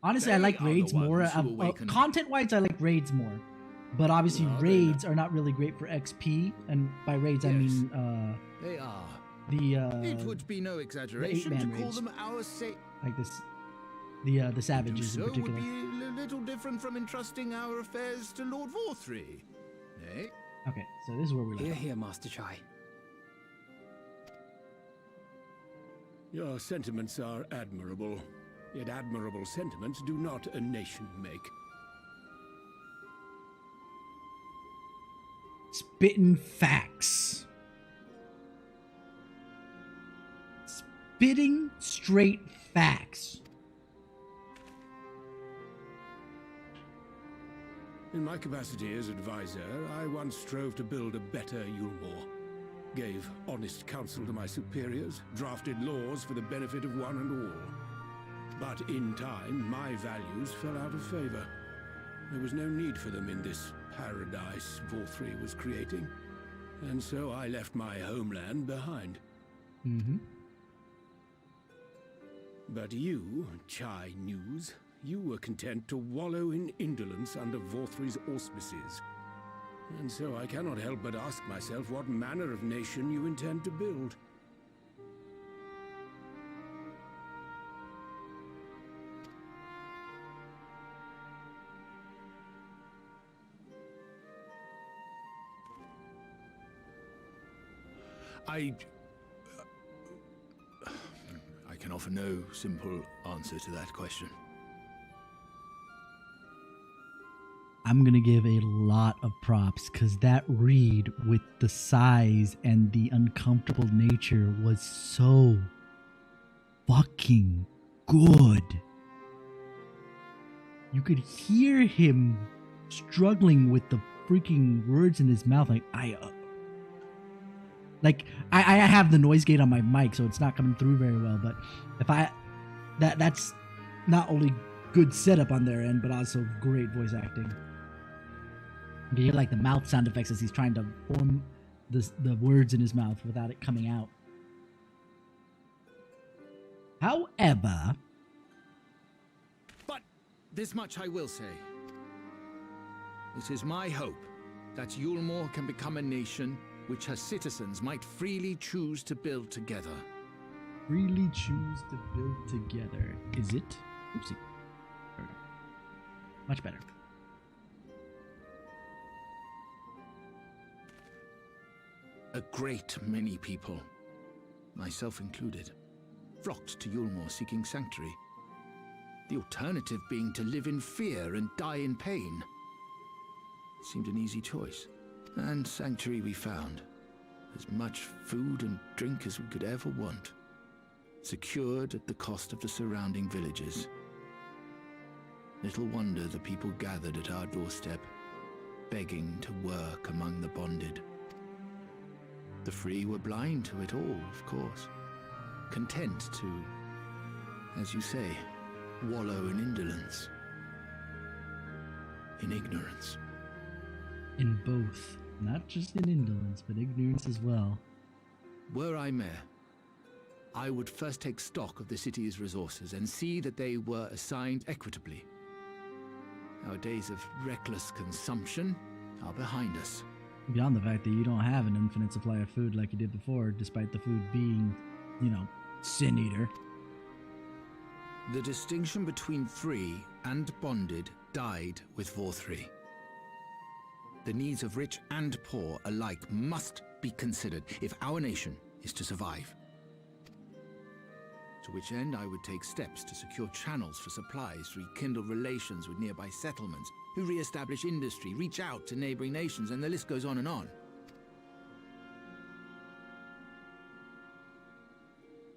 Honestly, I like raids more. Content-wise, I like raids more. But obviously, raids are not really great for XP, and by raids I mean they are. It would be no exaggeration to call them our like this, the savages in particular. Would be a little different from entrusting our affairs to Lord Vorthry. Eh? Okay, so this is where we Hear, hear, Master Chai. Your sentiments are admirable, yet admirable sentiments do not a nation make. Spitting facts. Spitting straight facts. In my capacity as advisor, I once strove to build a better Yulmore. Gave honest counsel to my superiors, drafted laws for the benefit of one and all. But in time, my values fell out of favor. There was no need for them in this paradise Vorthry was creating. And so I left my homeland behind. Mm-hmm. But you, Chai News, you were content to wallow in indolence under Vorthry's auspices. And so I cannot help but ask myself what manner of nation you intend to build. I can offer no simple answer to that question. I'm gonna give a lot of props because that read with the size and the uncomfortable nature was so fucking good. You could hear him struggling with the freaking words in his mouth, like I have the noise gate on my mic, so it's not coming through very well. But if that's not only good setup on their end, but also great voice acting. You hear like the mouth sound effects as he's trying to form the words in his mouth without it coming out. However, but this much I will say. It is my hope that Yulmore can become a nation which her citizens might freely choose to build together. Freely choose to build together. Is it? Oopsie. There we go. Much better. A great many people, myself included, flocked to Yulmore seeking sanctuary. The alternative being to live in fear and die in pain. It seemed an easy choice. And sanctuary we found. As much food and drink as we could ever want. Secured at the cost of the surrounding villages. Little wonder the people gathered at our doorstep, begging to work among the bonded. The free were blind to it all, of course. Content to, as you say, wallow in indolence. In ignorance. In both. Not just in indolence, but ignorance as well. Were I mayor, I would first take stock of the city's resources and see that they were assigned equitably. Our days of reckless consumption are behind us. Beyond the fact that you don't have an infinite supply of food like you did before, despite the food being, Sin Eater. The distinction between free and bonded died with Vor3. The needs of rich and poor alike must be considered if our nation is to survive. To which end I would take steps to secure channels for supplies, rekindle relations with nearby settlements, who re-establish industry, reach out to neighboring nations, and the list goes on and on.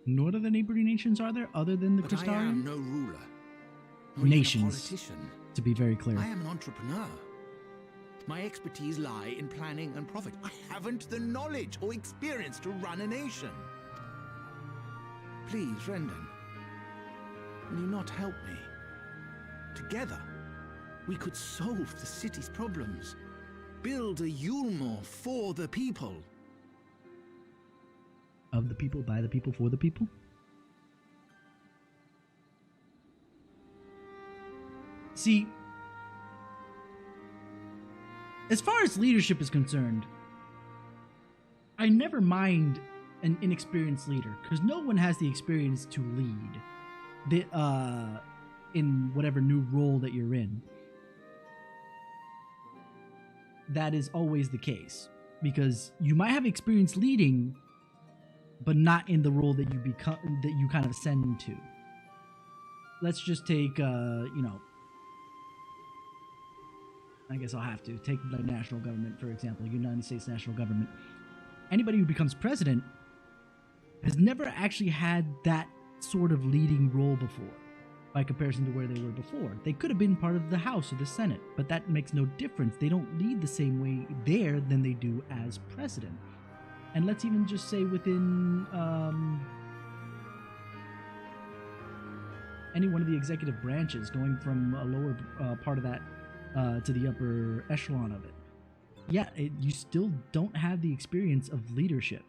What other neighboring nations are there other than the But Crystarian? I am no ruler. Not Nations, even a politician. to be very clear. I am an entrepreneur. My expertise lie in planning and profit. I haven't the knowledge or experience to run a nation. Please, Rendon, will you not help me? Together, we could solve the city's problems. Build a Yulmore for the people. Of the people, by the people, for the people? See, as far as leadership is concerned, I never mind an inexperienced leader, because no one has the experience to lead in whatever new role that you're in. That is always the case, because you might have experience leading, but not in the role that you kind of ascend into. Let's just take, I guess I'll have to take the national government, for example, United States national government. Anybody who becomes president has never actually had that sort of leading role before, by comparison to where they were before. They could have been part of the House or the Senate, but that makes no difference. They don't lead the same way there than they do as president. And let's even just say within any one of the executive branches, going from a lower part of that to the upper echelon of it. Yeah, you still don't have the experience of leadership.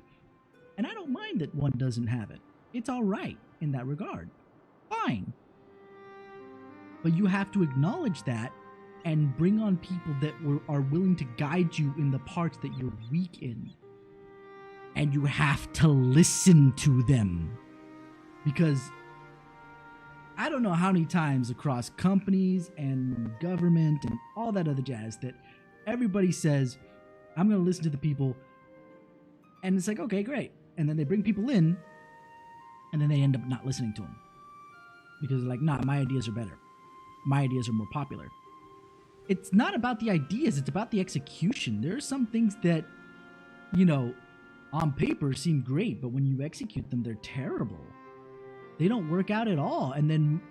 And I don't mind that one doesn't have it. It's all right in that regard. Fine. But you have to acknowledge that and bring on people that are willing to guide you in the parts that you're weak in. And you have to listen to them. Because I don't know how many times across companies and government and all that other jazz that everybody says, I'm going to listen to the people. And it's like, okay, great. And then they bring people in, and then they end up not listening to them. Because they're like, nah, my ideas are better. My ideas are more popular. It's not about the ideas, it's about the execution. There are some things that, on paper seem great, but when you execute them, they're terrible. They don't work out at all. And then,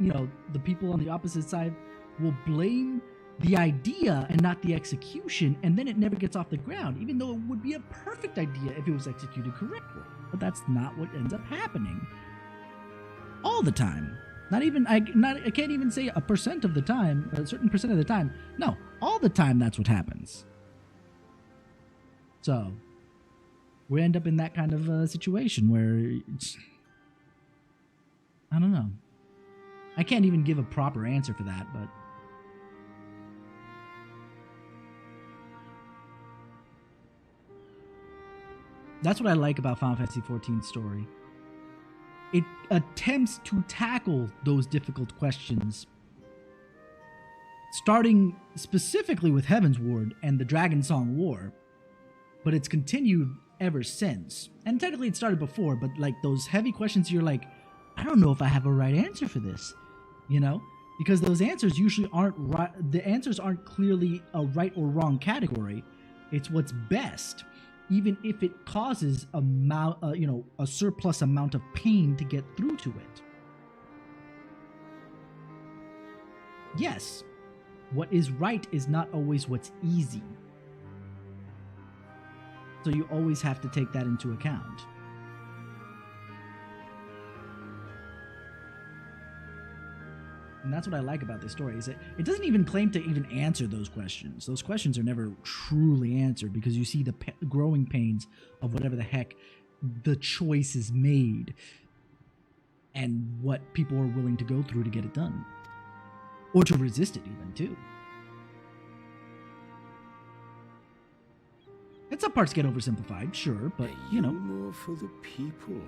the people on the opposite side will blame the idea and not the execution, and then it never gets off the ground, even though it would be a perfect idea if it was executed correctly. But that's not what ends up happening. All the time. I can't even say a percent of the time, a certain percent of the time. No, all the time that's what happens. So, we end up in that kind of situation where I don't know. I can't even give a proper answer for that, but that's what I like about Final Fantasy XIV's story. It attempts to tackle those difficult questions, starting specifically with Heaven's Ward and the Dragon Song War, but it's continued ever since. And technically it started before, but like those heavy questions, you're like, I don't know if I have a right answer for this, because those answers usually aren't right. The answers aren't clearly a right or wrong category. It's what's best, even if it causes a surplus amount of pain to get through to it. Yes, what is right is not always what's easy. So you always have to take that into account. And that's what I like about this story, is that it doesn't even claim to even answer those questions. Those questions are never truly answered because you see the growing pains of whatever the heck the choice is made and what people are willing to go through to get it done. Or to resist it even, too. And some parts get oversimplified, sure, but, you know. More for the people.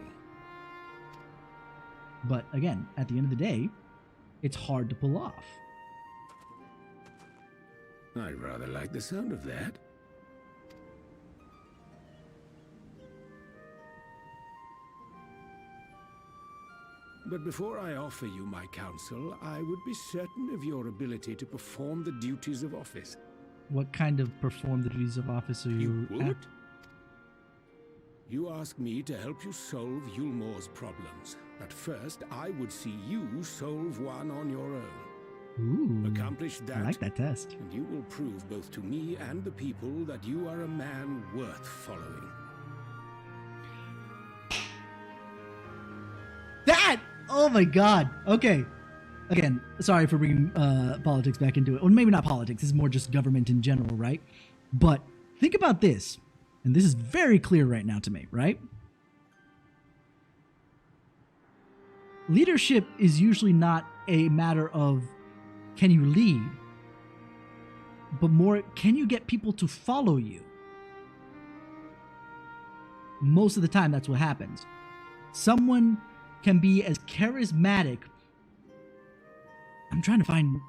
But, again, at the end of the day, it's hard to pull off. I rather like the sound of that. But before I offer you my counsel, I would be certain of your ability to perform the duties of office. What kind of perform the duties of office are you would? at? You ask me to help you solve Yulmore's problems. But first, I would see you solve one on your own. Ooh, accomplish that. I like that test. And you will prove both to me and the people that you are a man worth following. That! Oh my god. Okay. Again, sorry for bringing politics back into it. Well, maybe not politics. This is more just government in general, right? But think about this. And this is very clear right now to me, right? Leadership is usually not a matter of can you lead, but more can you get people to follow you? Most of the time, that's what happens. Someone can be as charismatic. I'm trying to find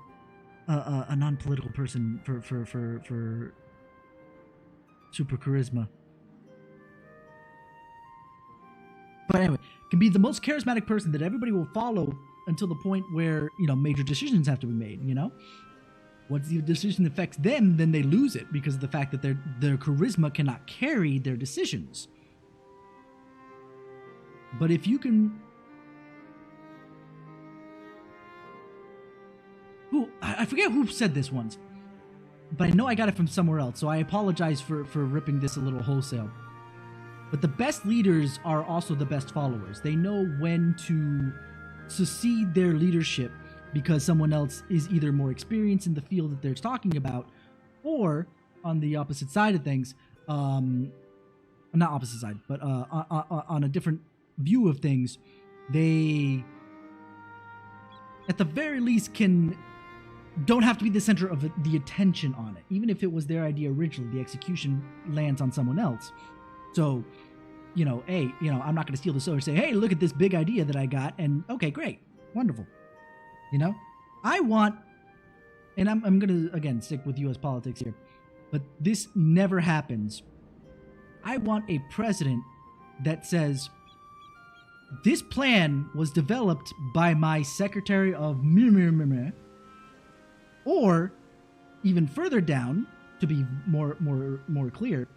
a non-political person for super charisma. But anyway, can be the most charismatic person that everybody will follow until the point where, you know, major decisions have to be made, you know? Once the decision affects them, then they lose it because of the fact that their charisma cannot carry their decisions. But if you can... I forget who said this once, but I know I got it from somewhere else, so I apologize for ripping this a little wholesale. But the best leaders are also the best followers. They know when to succeed their leadership because someone else is either more experienced in the field that they're talking about, or on the opposite side of things, not opposite side, but on a different view of things, they, at the very least, don't have to be the center of the attention on it. Even if it was their idea originally, the execution lands on someone else. So, you know, hey, you know, I'm not going to steal the show or say, hey, look at this big idea that I got, and okay, great, wonderful. You know, I want, and I'm going to, again, stick with U.S. politics here, but this never happens. I want a president that says, this plan was developed by my secretary of or even further down, to be more clear,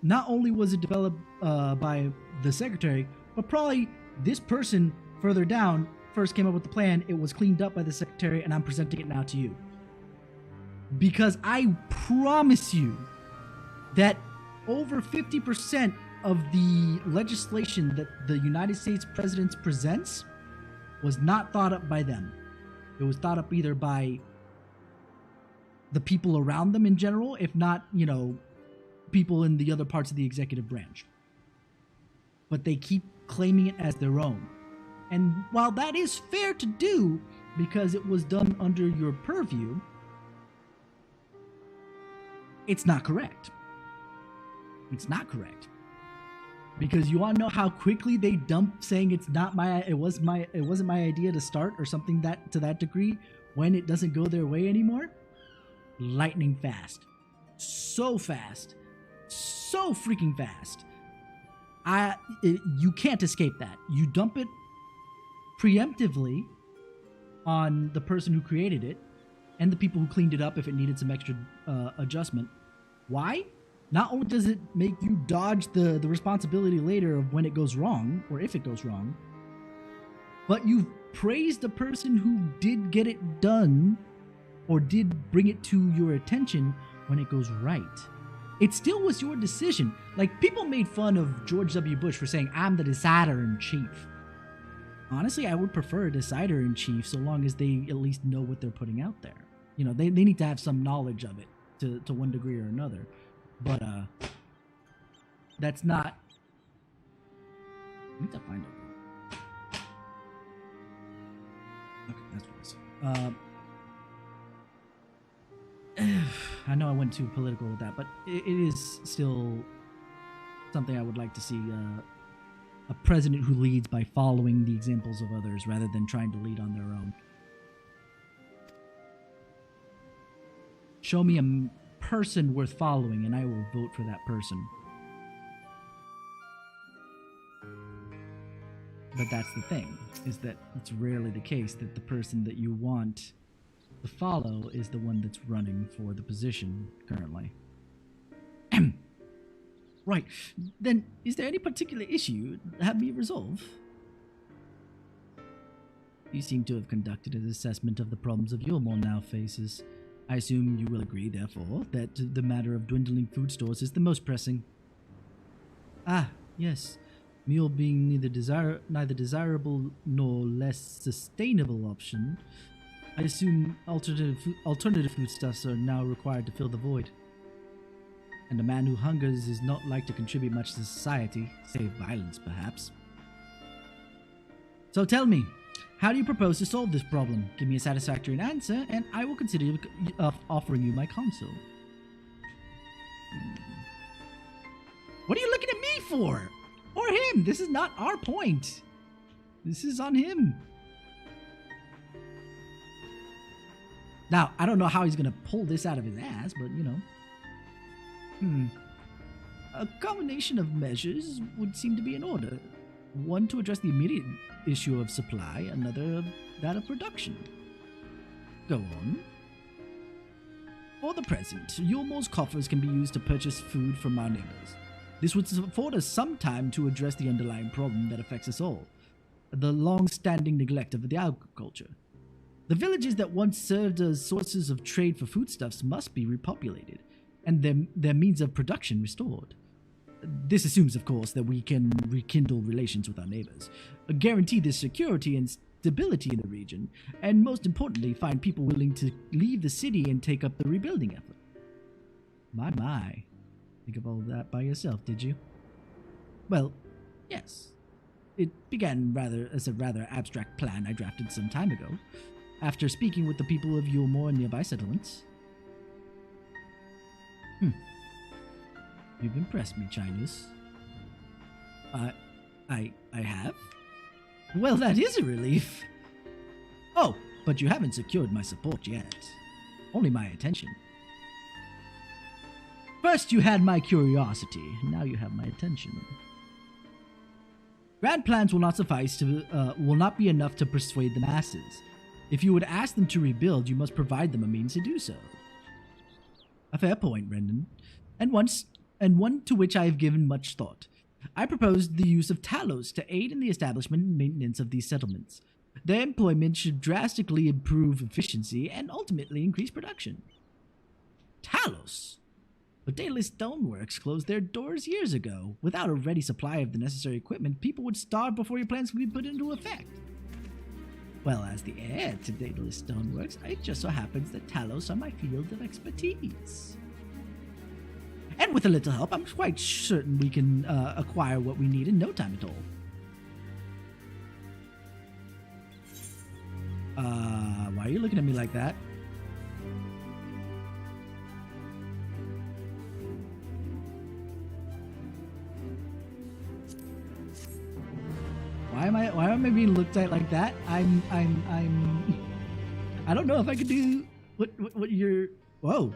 not only was it developed by the secretary, but probably this person further down first came up with the plan, it was cleaned up by the secretary, and I'm presenting it now to you. Because I promise you that over 50% of the legislation that the United States president presents was not thought up by them. It was thought up either by the people around them in general, if not, you know, people in the other parts of the executive branch. But they keep claiming it as their own. And while that is fair to do, because it was done under your purview, it's not correct. It's not correct. Because you want to know how quickly they dump saying it wasn't my idea to start, or something that to that degree, when it doesn't go their way anymore? Lightning fast. So fast. So freaking fast. You can't escape that. You dump it preemptively on the person who created it and the people who cleaned it up if it needed some extra adjustment. Why? Not only does it make you dodge the responsibility later of when it goes wrong, or if it goes wrong, but you've praised the person who did get it done or did bring it to your attention when it goes right. It still was your decision. Like, people made fun of George W. Bush for saying, I'm the decider in chief. Honestly, I would prefer a decider-in-chief so long as they at least know what they're putting out there. You know, they need to have some knowledge of it to one degree or another. But, that's not... I need to find it. Okay, that's what I see. I know I went too political with that, but it is still something I would like to see a president who leads by following the examples of others rather than trying to lead on their own. Show me a person worth following and I will vote for that person. But that's the thing, is that it's rarely the case that the person that you want to follow is the one that's running for the position currently. Right, then is there any particular issue have me resolve? You seem to have conducted an assessment of the problems of Yulmore now faces. I assume you will agree, therefore, that the matter of dwindling food stores is the most pressing. Ah, yes. Mule being neither desirable nor less sustainable option, I assume alternative foodstuffs are now required to fill the void. And a man who hungers is not like to contribute much to society, save violence, perhaps. So tell me, how do you propose to solve this problem? Give me a satisfactory answer, and I will consider offering you my counsel. What are you looking at me for? Or him? This is not our point. This is on him. Now, I don't know how he's going to pull this out of his ass, but, you know. A combination of measures would seem to be in order. One to address the immediate issue of supply, another that of production. Go on. For the present, Yulmore's coffers can be used to purchase food from our neighbors. This would afford us some time to address the underlying problem that affects us all, the long-standing neglect of the agriculture. The villages that once served as sources of trade for foodstuffs must be repopulated, and their means of production restored. This assumes, of course, that we can rekindle relations with our neighbors, guarantee their security and stability in the region, and most importantly, find people willing to leave the city and take up the rebuilding effort. My. Think of all that by yourself, did you? Well, yes. It began as a rather abstract plan I drafted some time ago, after speaking with the people of Yulmore and nearby settlements. You've impressed me, Chinese. I have? Well, that is a relief. Oh, but you haven't secured my support yet. Only my attention. First you had my curiosity, now you have my attention. Grand plans will not will not be enough to persuade the masses. If you would ask them to rebuild, you must provide them a means to do so. A fair point, Brendan, and one to which I have given much thought. I proposed the use of Talos to aid in the establishment and maintenance of these settlements. Their employment should drastically improve efficiency and ultimately increase production. Talos? But Daedalus Stoneworks closed their doors years ago. Without a ready supply of the necessary equipment, people would starve before your plans could be put into effect. Well, as the heir to Daedalus Stoneworks, it just so happens that Talos are my field of expertise. And with a little help, I'm quite certain we can acquire what we need in no time at all. Why are you looking at me like that? Why am I being looked at like that? I don't know if I could do what you're. Whoa!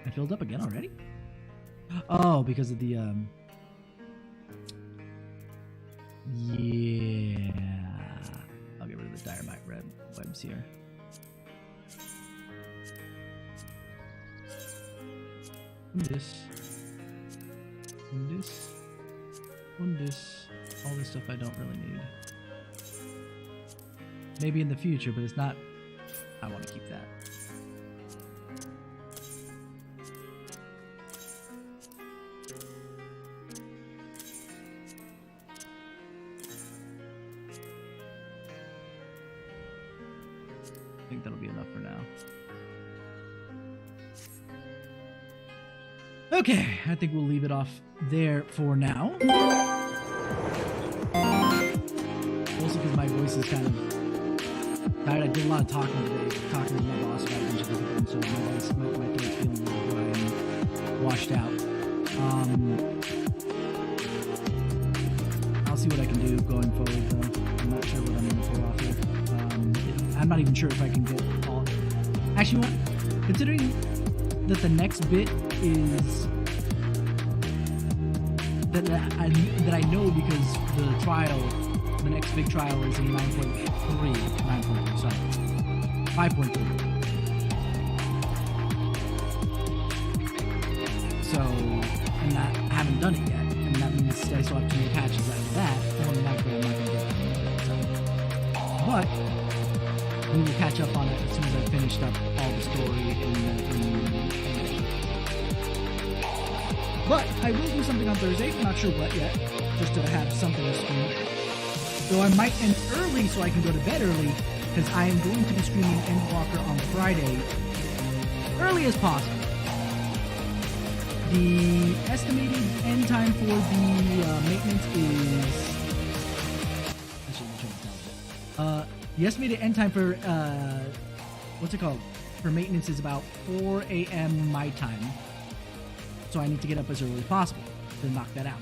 I filled up again already? Oh, because of the yeah. I'll get rid of the dynamite red webs here. And this. And this. And this. All this stuff I don't really need. Maybe in the future, but it's not. I want to keep that. think that'll be enough for now. Okay, I think we'll leave it off there for now. Also because my voice is kind of tired. I did a lot of talking today, talking with my boss about a bunch of different things, so my voice, my throat's feeling a little dry and washed out. I'll see what I can do going forward, though. I'm not sure what I'm going to pull off here. I'm not even sure if I can get all... Actually, what? Considering that the next bit is... That I know because the trial, the next big trial is in 9.3, sorry. 5.3. So, and I haven't done it yet. And that means I still have 2 more patches after that. More than likely I'm not going to get it. But we will catch up on it as soon as I've finished up all the story But I will do something on Thursday. I'm not sure what yet. Just to have something to stream. So I might end early so I can go to bed early, because I am going to be streaming Endwalker on Friday, early as possible. The estimated end time for the maintenance is... the estimated end time for, what's it called? For maintenance is about 4 a.m. my time. So I need to get up as early as possible to knock that out.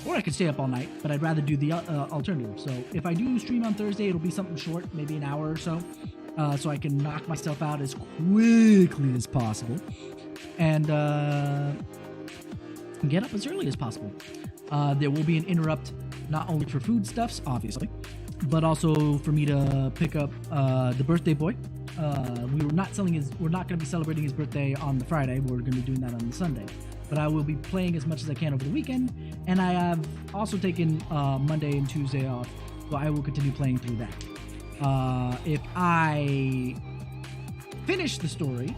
Or I could stay up all night, but I'd rather do the alternative. So if I do stream on Thursday, it'll be something short, maybe an hour or so. So I can knock myself out as quickly as possible. And get up as early as possible. There will be an interrupt, not only for foodstuffs, obviously, but also for me to pick up the birthday boy. We're not going to be celebrating his birthday on the Friday. We're going to be doing that on the Sunday. But I will be playing as much as I can over the weekend, and I have also taken Monday and Tuesday off, so I will continue playing through that. If I finish the story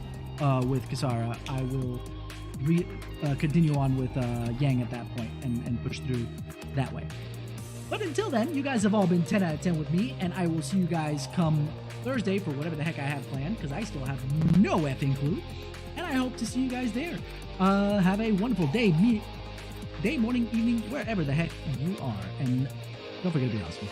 with Kisara, I will continue on with Yang at that point and push through that way. But until then, you guys have all been 10 out of 10 with me, and I will see you guys come Thursday for whatever the heck I have planned, because I still have no effing clue, and I hope to see you guys there. Have a wonderful day, morning, evening, wherever the heck you are, and don't forget to be awesome.